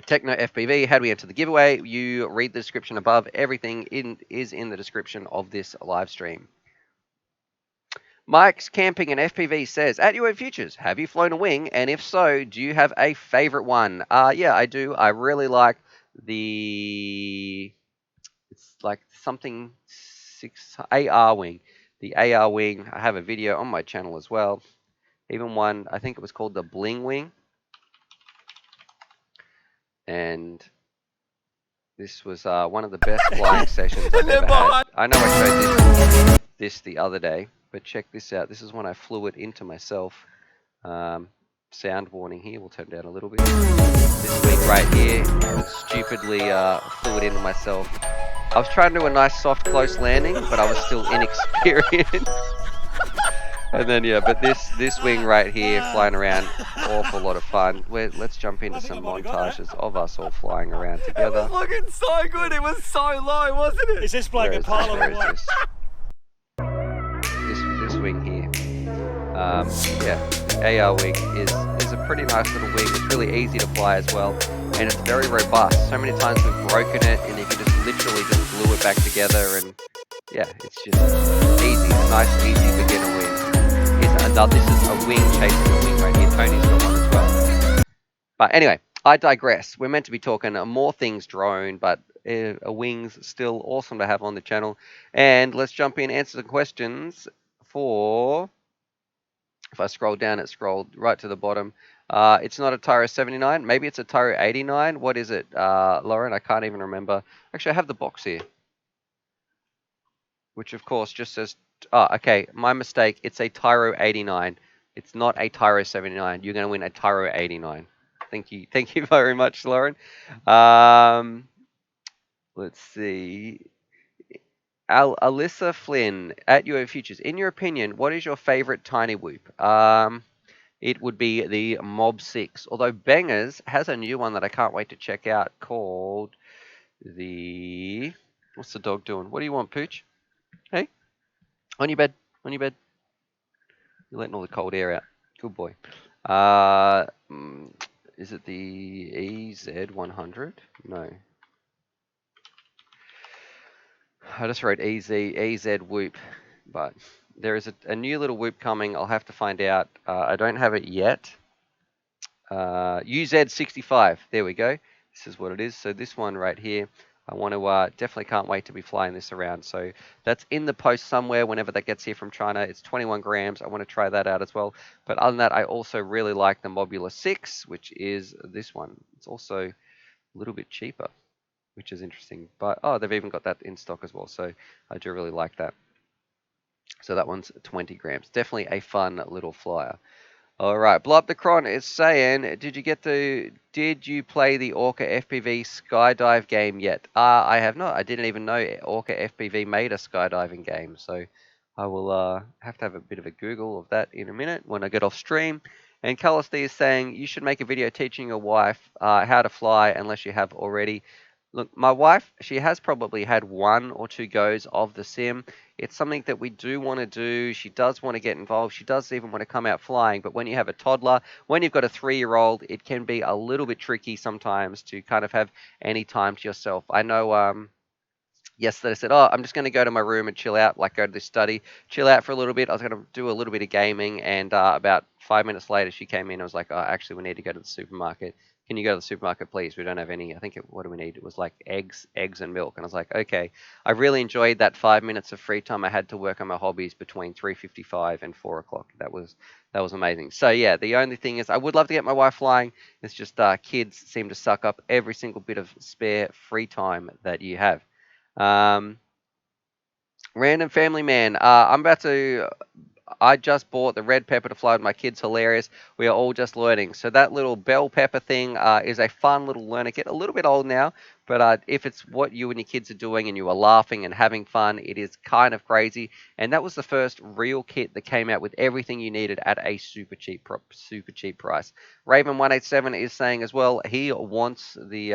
Techno FPV, how do we enter the giveaway? You read the description above. Everything is in the description of this live stream. Mike's Camping and FPV says, at UA Futures, have you flown a wing? And if so, do you have a favorite one? Yeah, I do. I really like it's like something 6 AR wing. The AR wing, I have a video on my channel as well. Even one, I think it was called the Bling Wing. And this was one of the best flying sessions I've ever had. I know I showed this the other day, but check this out. This is when I flew it into myself. Sound warning here, we'll turn down a little bit. This wing right here, stupidly flew it into myself. I was trying to do a nice soft close landing, but I was still inexperienced. And then yeah, but this wing right here flying around, awful lot of fun. Let's jump into some montages of us all flying around together. It was looking so good. It was so low, wasn't it? Is this like a parliament? This wing here. Yeah, the AR wing is a pretty nice little wing. It's really easy to fly as well, and it's very robust. So many times we've broken it, and you can just literally just glue it back together, and yeah, it's just easy. A nice, easy beginner wing. This is a wing chasing a wing right here. Tony's got one as well. But anyway, I digress. We're meant to be talking more things drone, but a wing's still awesome to have on the channel. And let's jump in, answer the questions for... If I scroll down, it scrolled right to the bottom. It's not a Tyro 79. Maybe it's a Tyro 89. What is it, Lauren? I can't even remember. Actually, I have the box here, which of course just says... Oh, okay, my mistake. It's a Tyro 89. It's not a Tyro 79. You're going to win a Tyro 89. Thank you very much, Lauren. Let's see. Alyssa Flynn at UA Futures. In your opinion, what is your favorite tiny whoop? It would be the Mob 6. Although Bangers has a new one that I can't wait to check out called the... What's the dog doing? What do you want, Pooch? Hey? On your bed. On your bed. You're letting all the cold air out. Good boy. Is it the EZ100? No. I just wrote EZ Whoop, but there is a new little whoop coming. I'll have to find out. I don't have it yet. UZ65. There we go. This is what it is. So this one right here, I want to definitely can't wait to be flying this around. So that's in the post somewhere whenever that gets here from China. It's 21 grams. I want to try that out as well. But other than that, I also really like the Mobula 6, which is this one. It's also a little bit cheaper, which is interesting. But, oh, they've even got that in stock as well. So I do really like that. So that one's 20 grams. Definitely a fun little flyer. All right, Blob the Cron is saying, did you play the Orca FPV skydive game yet? I have not. I didn't even know Orca FPV made a skydiving game. So I will have to have a bit of a Google of that in a minute when I get off stream. And Carlos D is saying, you should make a video teaching your wife how to fly unless you have already. Look, my wife, she has probably had one or two goes of the sim. It's something that we do want to do. She does want to get involved. She does even want to come out flying. But when you have a toddler, when you've got a 3-year-old, it can be a little bit tricky sometimes to kind of have any time to yourself. I know yesterday I said, "Oh, I'm just going to go to my room and chill out, like go to the study, chill out for a little bit." I was going to do a little bit of gaming, and about 5 minutes later, she came in. I was like, "Oh, actually, we need to go to the supermarket. Can you go to the supermarket, please? We don't have any. I think what do we need? It was like eggs and milk." And I was like, "Okay." I really enjoyed that 5 minutes of free time I had to work on my hobbies between 3:55 and 4 o'clock. That was amazing. So yeah, the only thing is, I would love to get my wife flying. It's just kids seem to suck up every single bit of spare free time that you have. Um, Random family man. I'm about to. I just bought the red pepper to fly with my kids. Hilarious. We are all just learning. So that little bell pepper thing is a fun little learner kit. A little bit old now, but if it's what you and your kids are doing and you are laughing and having fun, it is kind of crazy. And that was the first real kit that came out with everything you needed at a super cheap price. Raven187 is saying as well. He wants the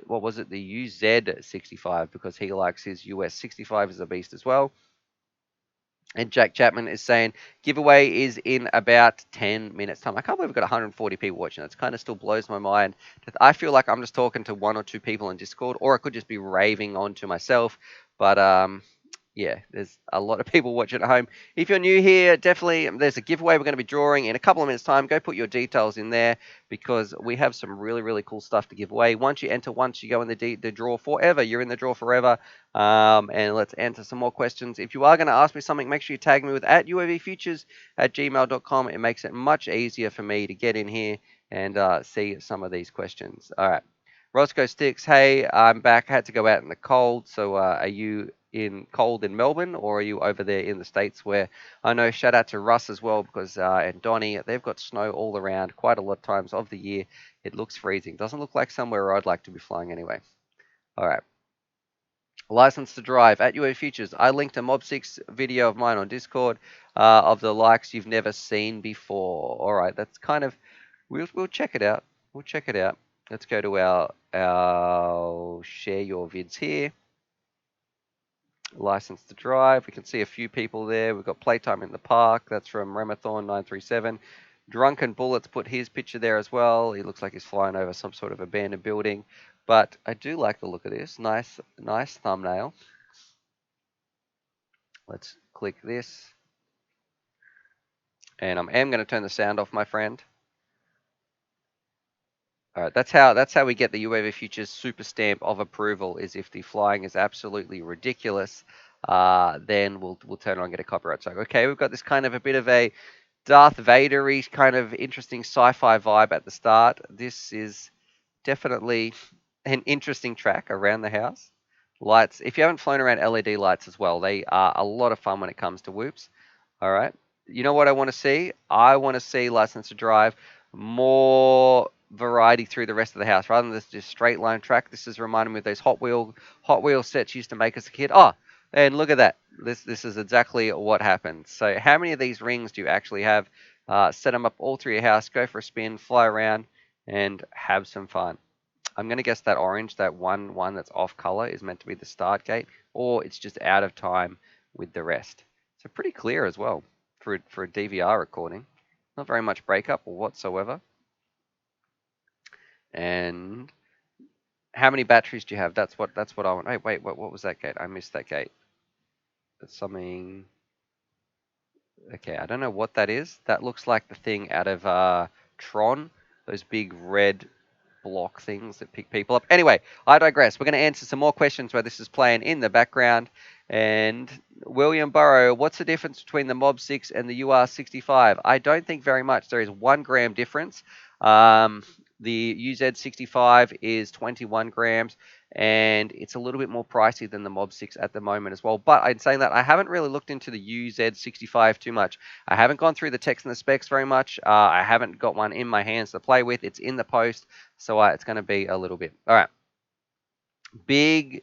what was it, the UZ65, because he likes his US 65 as a beast as well. And Jack Chapman is saying giveaway is in about 10 minutes time. I can't believe we've got 140 people watching. It kind of still blows my mind. I feel like I'm just talking to one or two people in Discord, or I could just be raving on to myself. But yeah, there's a lot of people watching at home. If you're new here, definitely there's a giveaway we're going to be drawing in a couple of minutes' time. Go put your details in there because we have some really, really cool stuff to give away. Once you enter, once you go in the draw forever, you're in the draw forever. And let's answer some more questions. If you are going to ask me something, make sure you tag me with at UAVFutures at gmail.com. It makes it much easier for me to get in here and see some of these questions. All right. Roscoe Sticks, hey, I'm back. I had to go out in the cold. So are you in cold in Melbourne, or are you over there in the States where I know, shout out to Russ as well, because and Donnie, they've got snow all around quite a lot of times of the year. It looks freezing. Doesn't look like somewhere I'd like to be flying anyway. All right. License to drive at UA Futures. I linked a Mob 6 video of mine on Discord of the likes you've never seen before. All right, that's kind of, we'll check it out. We'll check it out. Let's go to our share your vids here. License to drive. We can see a few people there. We've got playtime in the park. That's from Remathorn937. Drunken Bullets put his picture there as well. He looks like he's flying over some sort of abandoned building. But I do like the look of this. Nice thumbnail. Let's click this. And I am going to turn the sound off, my friend. All right, that's how we get the UAV Futures super stamp of approval. Is if the flying is absolutely ridiculous, then we'll turn it on and get a copyright strike. Okay, we've got this kind of a bit of a Darth Vader-y kind of interesting sci-fi vibe at the start. This is definitely an interesting track around the house. Lights. If you haven't flown around LED lights as well, they are a lot of fun when it comes to whoops. All right. You know what I want to see? I want to see License to Drive more variety through the rest of the house rather than this just straight line track. This is reminding me of those Hot Wheel sets used to make as a kid. Oh, and look at that. This is exactly what happened. So how many of these rings do you actually have? Set them up all through your house. Go for a spin, fly around, and have some fun. I'm going to guess that orange, that one that's off color, is meant to be the start gate, or it's just out of time with the rest. So pretty clear as well for a DVR recording. Not very much breakup or whatsoever. And how many batteries do you have? That's what I want. Hey, wait, what was that gate? I missed that gate. That's something. Okay, I don't know what that is. That looks like the thing out of Tron. Those big red block things that pick people up. Anyway, I digress. We're going to answer some more questions where this is playing in the background. And William Burrow, what's the difference between the Mob 6 and the UR65? I don't think very much. There is 1 gram difference. The UZ65 is 21 grams, and it's a little bit more pricey than the Mob 6 at the moment as well. But in saying that, I haven't really looked into the UZ65 too much. I haven't gone through the text and the specs very much. I haven't got one in my hands to play with. It's in the post, so it's going to be a little bit. All right. Big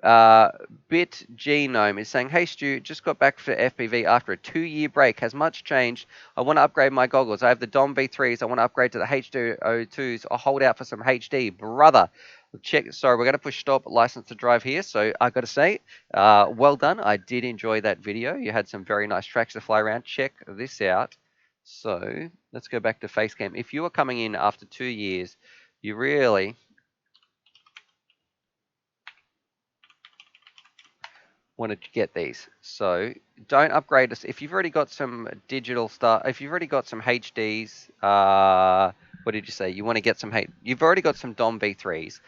Uh, Bit Genome is saying, "Hey Stu, just got back for FPV after a 2-year break. Has much changed? I want to upgrade my goggles. I have the Dom V3s. I want to upgrade to the H202s. I'll hold out for some HD, brother." Check. Sorry, we're gonna push stop license to drive here. So I got to say, well done. I did enjoy that video. You had some very nice tracks to fly around. Check this out. So let's go back to Facecam. If you are coming in after 2 years, you really wanted to get these. So don't upgrade us. If you've already got some digital stuff, if you've already got some HDs, what did you say? You want to get some you've already got some DOM V3s.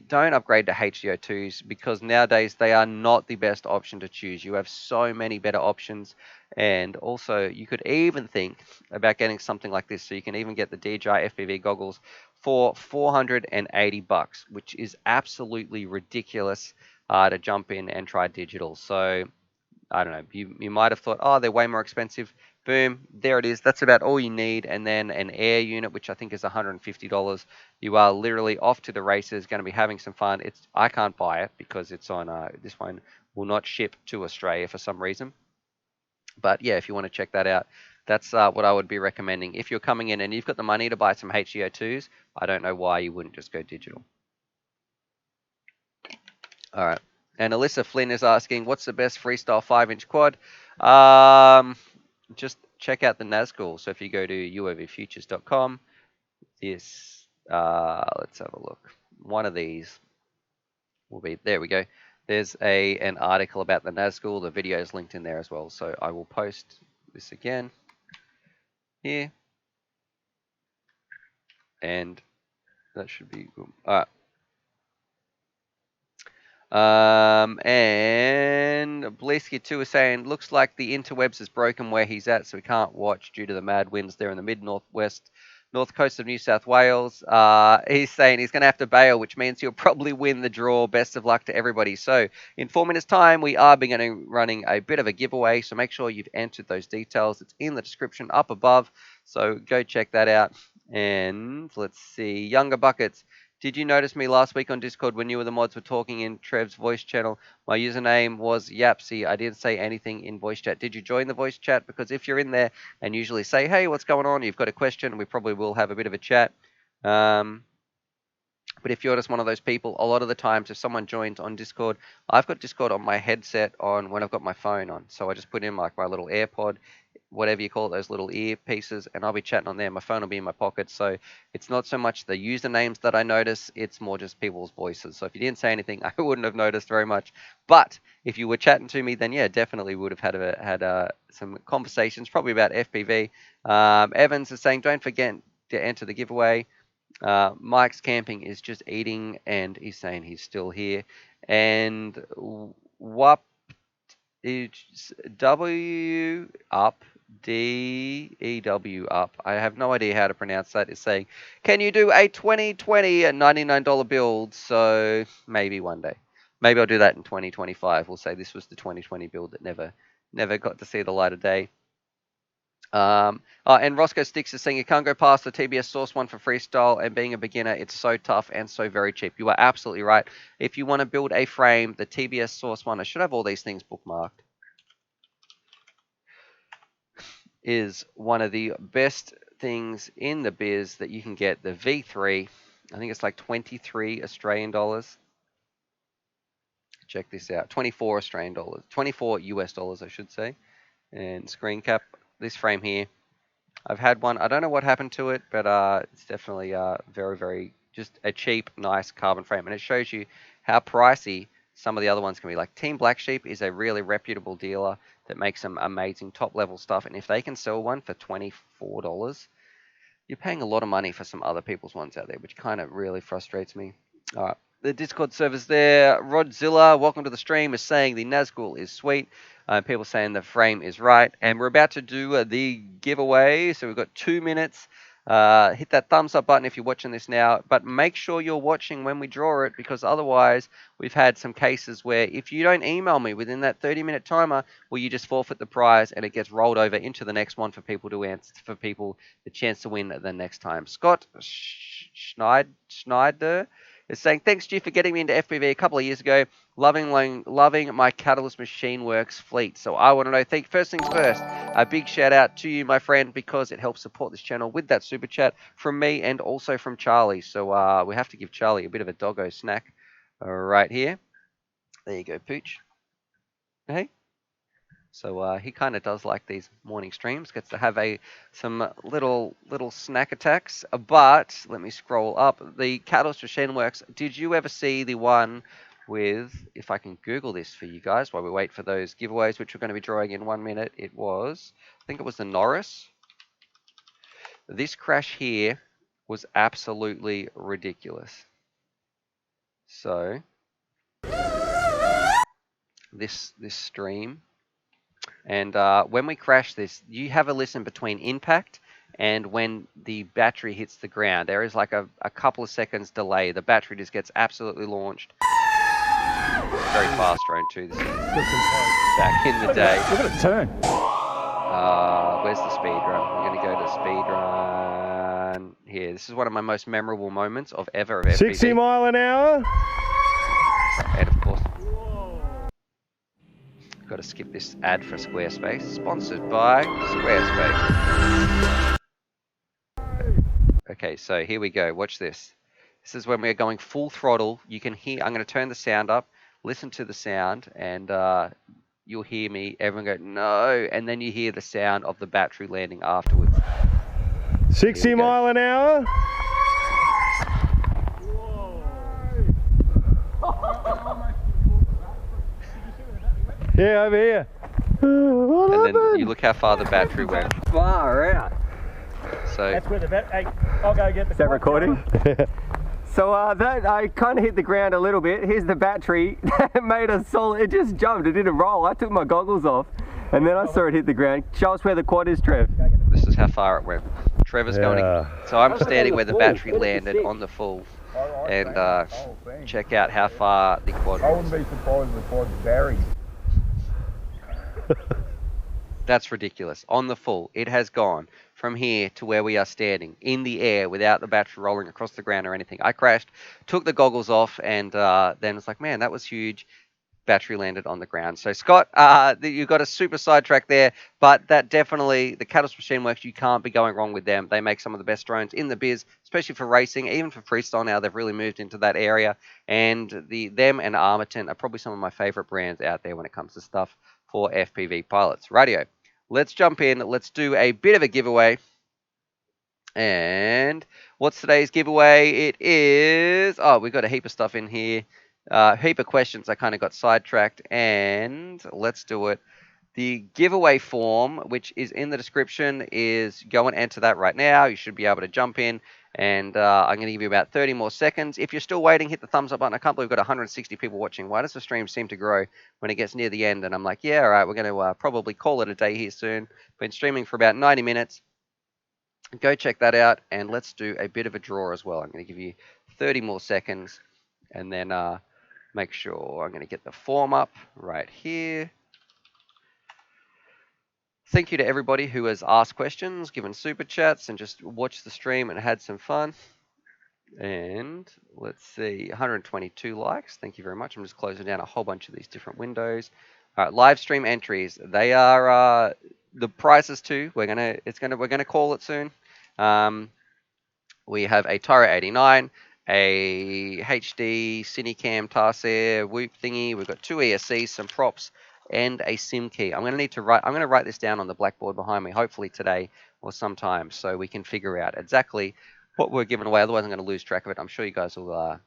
Don't upgrade to HDO2s because nowadays they are not the best option to choose. You have so many better options, and also you could even think about getting something like this. So you can even get the DJI FPV goggles for $480, which is absolutely ridiculous to jump in and try digital. So I don't know. You might have thought, oh, they're way more expensive. Boom, there it is. That's about all you need. And then an air unit, which I think is $150. You are literally off to the races, going to be having some fun. I can't buy it because it's on this one will not ship to Australia for some reason. But yeah, if you want to check that out, that's what I would be recommending. If you're coming in and you've got the money to buy some HEO2s, I don't know why you wouldn't just go digital. All right. And Alyssa Flynn is asking, what's the best freestyle 5-inch quad? Just check out the Nazgul. So if you go to uavfutures.com, let's have a look. One of these will be, there we go. There's an article about the Nazgul. The video is linked in there as well. So I will post this again here. And that should be good. All right. And Bliski2 is saying, looks like the interwebs is broken where he's at, so we can't watch due to the mad winds there in the mid-northwest, north coast of New South Wales. He's saying he's going to have to bail, which means he'll probably win the draw. Best of luck to everybody. So in 4 minutes' time, we are running a bit of a giveaway, so make sure you've entered those details. It's in the description up above, so go check that out. And let's see, Younger Buckets. Did you notice me last week on Discord when you and the mods were talking in Trev's voice channel? My username was Yapsy. I didn't say anything in voice chat. Did you join the voice chat? Because if you're in there and usually say, hey, what's going on? You've got a question, we probably will have a bit of a chat. But if you're just one of those people, a lot of the times if someone joins on Discord, I've got Discord on my headset on when I've got my phone on. So I just put in like my little AirPod, whatever you call it, those little ear pieces, and I'll be chatting on there. My phone will be in my pocket. So it's not so much the usernames that I notice, it's more just people's voices. So if you didn't say anything, I wouldn't have noticed very much. But if you were chatting to me, then yeah, definitely would have had some conversations, probably about FPV. Evans is saying, don't forget to enter the giveaway. Mike's camping is just eating, and he's saying he's still here. And WUP is W up, DEW up. I have no idea how to pronounce that. Is saying, can you do a 2020 at $99 build? So maybe one day. Maybe I'll do that in 2025. We'll say this was the 2020 build that never got to see the light of day. And Roscoe Sticks is saying you can't go past the TBS Source one for freestyle, and being a beginner, it's so tough and so very cheap. You are absolutely right. If you want to build a frame, the TBS Source one, I should have all these things bookmarked, is one of the best things in the biz that you can get. The V3, I think it's like 23 Australian dollars. Check this out, 24 Australian dollars, 24 US dollars, I should say. And screen cap, this frame here. I've had one. I don't know what happened to it, but it's definitely very, very just a cheap, nice carbon frame. And it shows you how pricey some of the other ones can be. Like Team Black Sheep is a really reputable dealer that makes some amazing top-level stuff. And if they can sell one for $24, you're paying a lot of money for some other people's ones out there, which kind of really frustrates me. All right. The Discord server's there. Rodzilla, welcome to the stream, is saying the Nazgul is sweet. People saying the frame is right. And we're about to do the giveaway. So we've got 2 minutes. Hit that thumbs up button if you're watching this now. But make sure you're watching when we draw it, because otherwise we've had some cases where if you don't email me within that 30-minute timer, well, you just forfeit the prize and it gets rolled over into the next one for people to answer, for people the chance to win the next time. Scott Schneider It's saying, thanks, Stu, for getting me into FPV a couple of years ago. Loving my Catalyst Machine Works fleet. So I want to know, first things first, a big shout out to you, my friend, because it helps support this channel with that super chat from me and also from Charlie. So we have to give Charlie a bit of a doggo snack right here. There you go, Pooch. Hey. So he kind of does like these morning streams. Gets to have some little snack attacks. But let me scroll up. The Catalyst Machine Works. Did you ever see the one with? If I can Google this for you guys while we wait for those giveaways, which we're going to be drawing in 1 minute. I think it was the Norris. This crash here was absolutely ridiculous. So this stream. And when we crash this, you have a listen between impact and when the battery hits the ground. There is like a couple of seconds delay. The battery just gets absolutely launched. Very fast drone too. This is back in the day. Look at it turn. Where's the speed run? We're going to go to speed run here. This is one of my most memorable moments of FPV. 60 mile an hour. And of course, got to skip this ad for Squarespace. Sponsored by Squarespace. Okay, so here we go. Watch this. This is when we're going full throttle. You can hear, I'm going to turn the sound up, listen to the sound, and you'll hear me, everyone go, no, and then you hear the sound of the battery landing afterwards. 60 mile an hour. Yeah, over here. And then you look how far the battery went. Far out. So That's where the Hey, I'll go get the. Is that recording? So that I kind of hit the ground a little bit. Here's the battery. That made a solid. It just jumped. It didn't roll. I took my goggles off, and then I saw it hit the ground. Show us where the quad is, Trev. this is how far it went. Trevor's going. So I'm standing where the battery landed on the full, and check out how far the quad I was. wouldn't be surprised if the quad's buried. That's ridiculous. On the full, it has gone from here to where we are standing in the air without the battery rolling across the ground or anything. I crashed, took the goggles off, and then it's like, man, that was huge. Battery landed on the ground. So Scott, you got a super sidetrack there, but that definitely, the Catalyst Machine Works, you can't be going wrong with them. They make some of the best drones in the biz, especially for racing, even for freestyle now. They've really moved into that area, and them and Armaton are probably some of my favorite brands out there when it comes to stuff for FPV pilots. Radio. Let's jump in. Let's do a bit of a giveaway. And what's today's giveaway? It is... Oh, we've got a heap of stuff in here. Heap of questions. I kind of got sidetracked. And let's do it. The giveaway form, which is in the description, is go and enter that right now. You should be able to jump in. And I'm going to give you about 30 more seconds. If you're still waiting, hit the thumbs up button. I can't believe we've got 160 people watching. Why does the stream seem to grow when it gets near the end? And I'm like, yeah, all right, we're going to probably call it a day here soon. Been streaming for about 90 minutes. Go check that out. And let's do a bit of a draw as well. I'm going to give you 30 more seconds. And then make sure I'm going to get the form up right here. Thank you to everybody who has asked questions, given super chats, and just watched the stream and had some fun. And let's see, 122 likes. Thank you very much. I'm just closing down a whole bunch of these different windows. All right, live stream entries. They are the prices too. We're gonna call it soon. We have a Tyro 89, a HD Cinecam Tarsair Whoop thingy. We've got two ESCs, some props, and a SIM key. I'm going to write this down on the blackboard behind me, hopefully today or sometime, so we can figure out exactly what we're giving away. Otherwise, I'm going to lose track of it. I'm sure you guys will.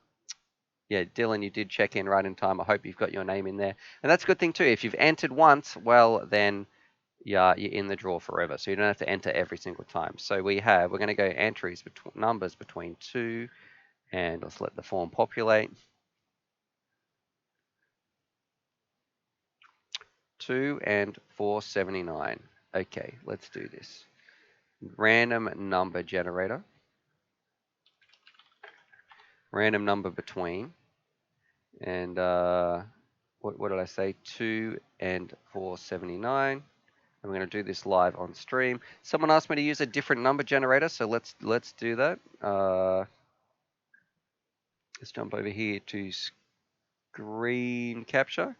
Yeah, Dylan, you did check in right in time. I hope you've got your name in there, and that's a good thing too. If you've entered once, well then. Yeah, you're in the draw forever, so you don't have to enter every single time. So we're going to go entries, numbers between 2, and let's let the form populate. 2 and 479. Okay, let's do this. Random number generator. Random number between. And what did I say? 2 and 479. I'm going to do this live on stream. Someone asked me to use a different number generator, so let's do that. Let's jump over here to screen capture.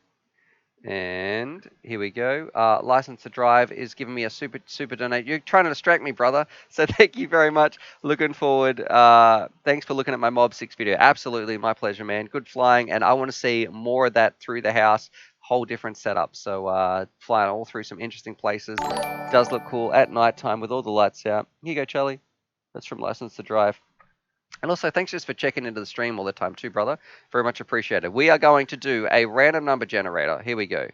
And here we go. License to drive is giving me a super donate. You're trying to distract me, brother. So thank you very much. Looking forward. Thanks for looking at my Mob 6 video. Absolutely, my pleasure, man. Good flying, and I want to see more of that through the house. Whole different setup. So flying all through some interesting places. Does look cool at nighttime with all the lights out. Here you go, Charlie. That's from License to Drive. And also, thanks just for checking into the stream all the time too, brother. Very much appreciated. We are going to do a random number generator. Here we go.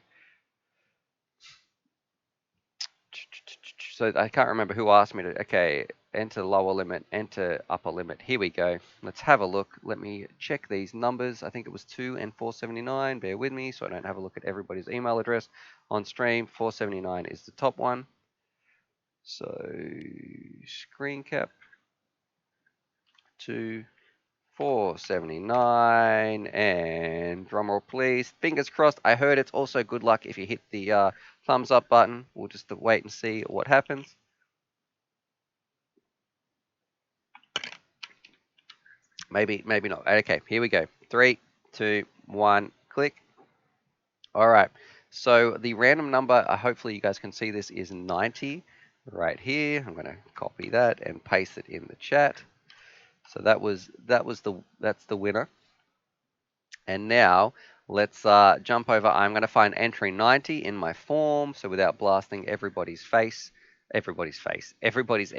So I can't remember who asked me to. Okay, enter lower limit, enter upper limit. Here we go. Let's have a look. Let me check these numbers. I think it was 2 and 479. Bear with me so I don't have a look at everybody's email address on stream. 479 is the top one. So screen cap 2 479, and drumroll please. Fingers crossed. I heard it's also good luck if you hit the thumbs up button. We'll just wait and see what happens. Maybe not. Okay, here we go. 3, 2, 1, click. All right. So the random number, hopefully you guys can see this, is 90 right here. I'm going to copy that and paste it in the chat. So that's the winner. And now let's jump over. I'm going to find entry 90 in my form. So without blasting everybody's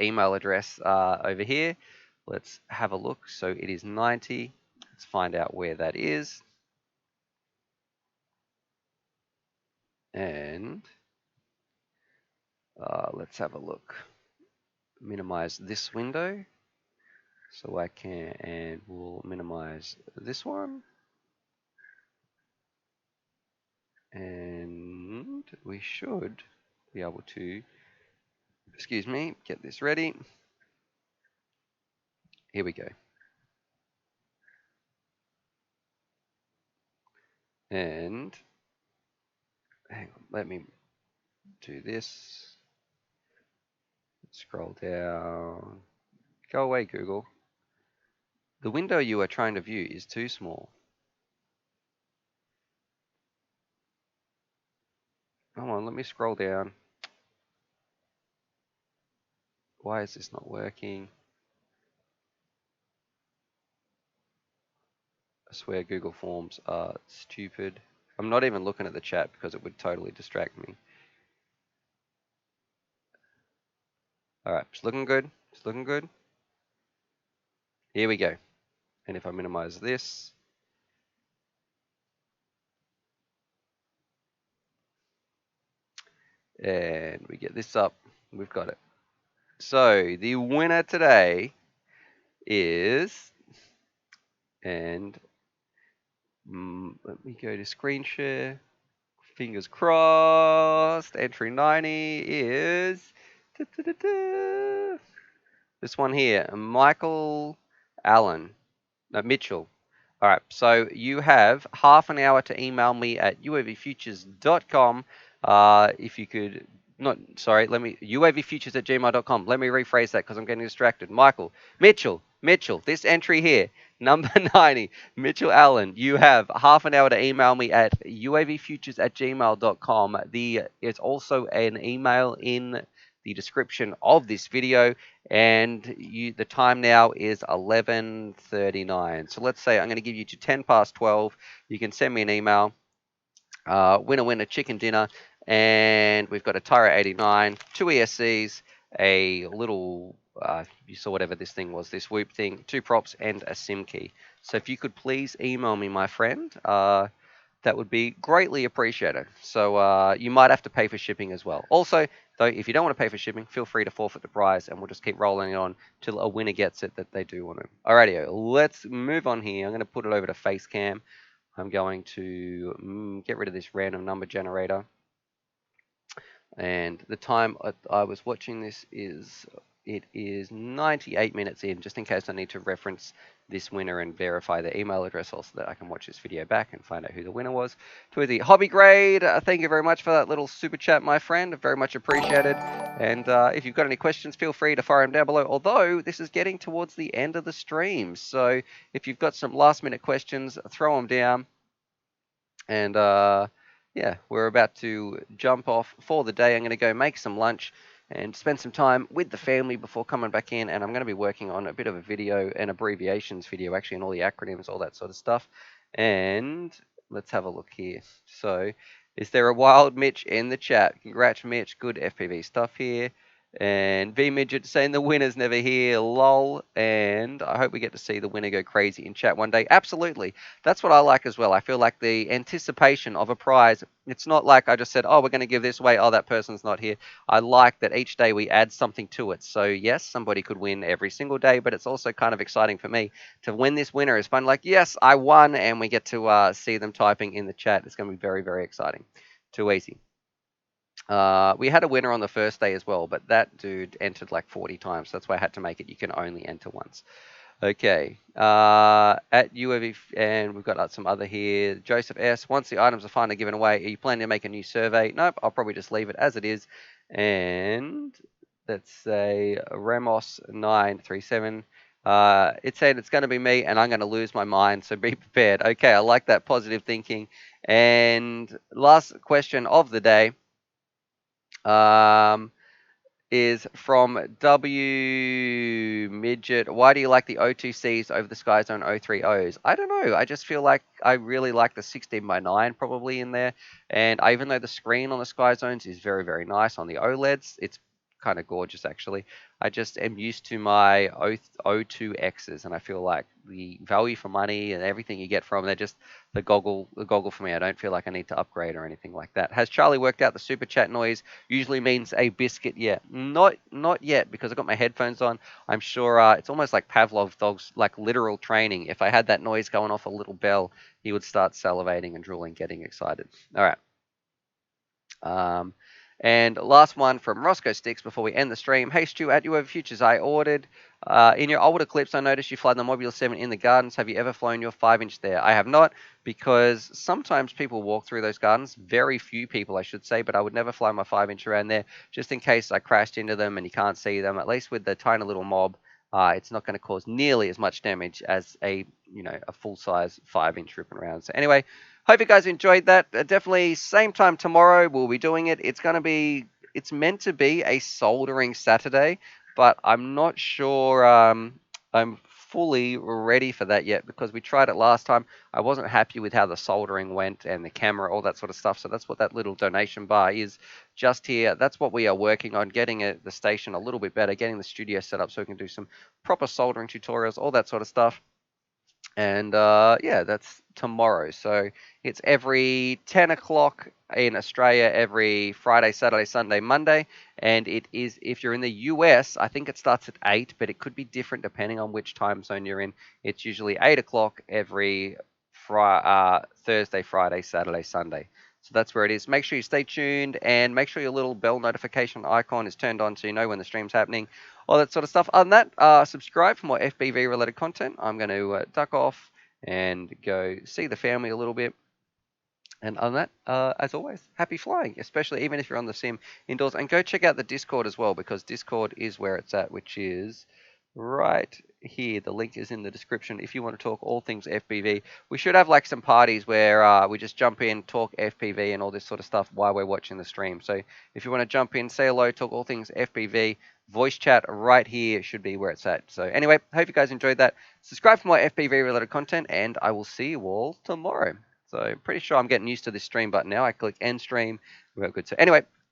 email address over here, let's have a look. So it is 90. Let's find out where that is. And let's have a look. Minimize this window. So I can, and we'll minimize this one. And we should be able to, excuse me, get this ready. Here we go. And hang on, let me do this. Scroll down. Go away, Google. The window you are trying to view is too small. Come on, let me scroll down. Why is this not working? I swear Google Forms are stupid. I'm not even looking at the chat because it would totally distract me. All right, it's looking good. It's looking good. Here we go. And if I minimize this, and we get this up, we've got it. So the winner today is, and let me go to screen share. Fingers crossed. Entry 90 is this one here, Michael Allen. No, Mitchell. All right, so you have half an hour to email me at uavfutures.com. If you could, not, sorry, uavfutures@gmail.com. Let me rephrase that because I'm getting distracted. Mitchell, this entry here, number 90, Mitchell Allen, you have half an hour to email me at uavfutures@gmail.com. It's also an email in the description of this video, and the time now is 11:39. So let's say I'm going to give you to 10 past 12. You can send me an email. Winner, chicken dinner, and we've got a Tyro 89, 2 ESCs, a little, you saw whatever this thing was, this Whoop thing, 2 props, and a SIM key. So if you could please email me, my friend, that would be greatly appreciated. So you might have to pay for shipping as well. Also, though, if you don't want to pay for shipping, feel free to forfeit the prize, and we'll just keep rolling it on till a winner gets it that they do want to. Alrighty, let's move on here. I'm going to put it over to Facecam. I'm going to get rid of this random number generator. And the time I was watching this is it is 98 minutes in, just in case I need to reference this winner and verify their email address also that I can watch this video back and find out who the winner was. To the Hobby Grade, thank you very much for that little super chat, my friend. Very much appreciated. And if you've got any questions, feel free to fire them down below. Although this is getting towards the end of the stream, so if you've got some last-minute questions, throw them down. And yeah, we're about to jump off for the day. I'm going to go make some lunch and spend some time with the family before coming back in. And I'm going to be working on a bit of a video, an abbreviations video, actually, and all the acronyms, all that sort of stuff. And let's have a look here. So, is there a wild Mitch in the chat? Congrats, Mitch. Good FPV stuff here. And V Midget saying the winner's never here, lol. And I hope we get to see the winner go crazy in chat one day. Absolutely. That's what I like as well. I feel like the anticipation of a prize, it's not like I just said, oh, we're going to give this away. Oh, that person's not here. I like that each day we add something to it. So, yes, somebody could win every single day, but it's also kind of exciting for me to win this winner. Is fun. Like, yes, I won, and we get to see them typing in the chat. It's going to be very, very exciting. Too easy. We had a winner on the first day as well, but that dude entered like 40 times. That's why I had to make it. You can only enter once. Okay. At UAV, and we've got some other here. Joseph S. Once the items are finally given away, are you planning to make a new survey? Nope. I'll probably just leave it as it is. And let's say Ramos 937. It's saying it's going to be me, and I'm going to lose my mind. So be prepared. Okay. I like that positive thinking. And last question of the day. Is from W Midget. Why do you like the O2Cs over the Sky Zone 030s? I don't know. I just feel like I really like the 16:9 probably in there. And even though the screen on the Sky Zones is very, very nice on the OLEDs, it's kind of gorgeous actually. I just am used to my O2Xs, and I feel like the value for money and everything you get from, they're just the goggle for me. I don't feel like I need to upgrade or anything like that. Has Charlie worked out the super chat noise usually means a biscuit yet? Not yet, because I've got my headphones on. I'm sure it's almost like Pavlov dogs, like literal training. If I had that noise going off a little bell, he would start salivating and drooling, getting excited. All right. And last one from Roscoe Sticks before we end the stream. Hey Stu, at UAV Futures, I ordered, in your older clips, I noticed you fly the Mobile 7 in the gardens. Have you ever flown your 5-inch there? I have not, because sometimes people walk through those gardens. Very few people, I should say, but I would never fly my 5-inch around there, just in case I crashed into them and you can't see them. At least with the tiny little mob, it's not going to cause nearly as much damage as a full-size 5-inch ripping around. So anyway, hope you guys enjoyed that. Definitely same time tomorrow we'll be doing it. It's meant to be a soldering Saturday, but I'm not sure I'm fully ready for that yet, because we tried it last time. I wasn't happy with how the soldering went and the camera, all that sort of stuff. So that's what that little donation bar is just here. That's what we are working on, getting the station a little bit better, getting the studio set up so we can do some proper soldering tutorials, all that sort of stuff. And yeah, that's tomorrow. So it's every 10 o'clock in Australia, every Friday, Saturday, Sunday, Monday. And it is, if you're in the US, I think it starts at 8, but it could be different depending on which time zone you're in. It's usually 8 o'clock every Thursday, Friday, Saturday, Sunday. So that's where it is. Make sure you stay tuned, and make sure your little bell notification icon is turned on so you know when the stream's happening, all that sort of stuff. Other than that, subscribe for more FPV related content. I'm going to duck off and go see the family a little bit. And other than that, as always, happy flying, especially even if you're on the sim indoors. And go check out the Discord as well, because Discord is where it's at, which is right here. The link is in the description if you want to talk all things FPV. We should have like some parties where we just jump in, talk FPV and all this sort of stuff while we're watching the stream. So if you want to jump in, say hello, talk all things FPV, voice chat right here should be where it's at. So anyway, hope you guys enjoyed that. Subscribe for more FPV related content, and I will see you all tomorrow. So pretty sure I'm getting used to this stream button now. I click end stream. We're good. So anyway,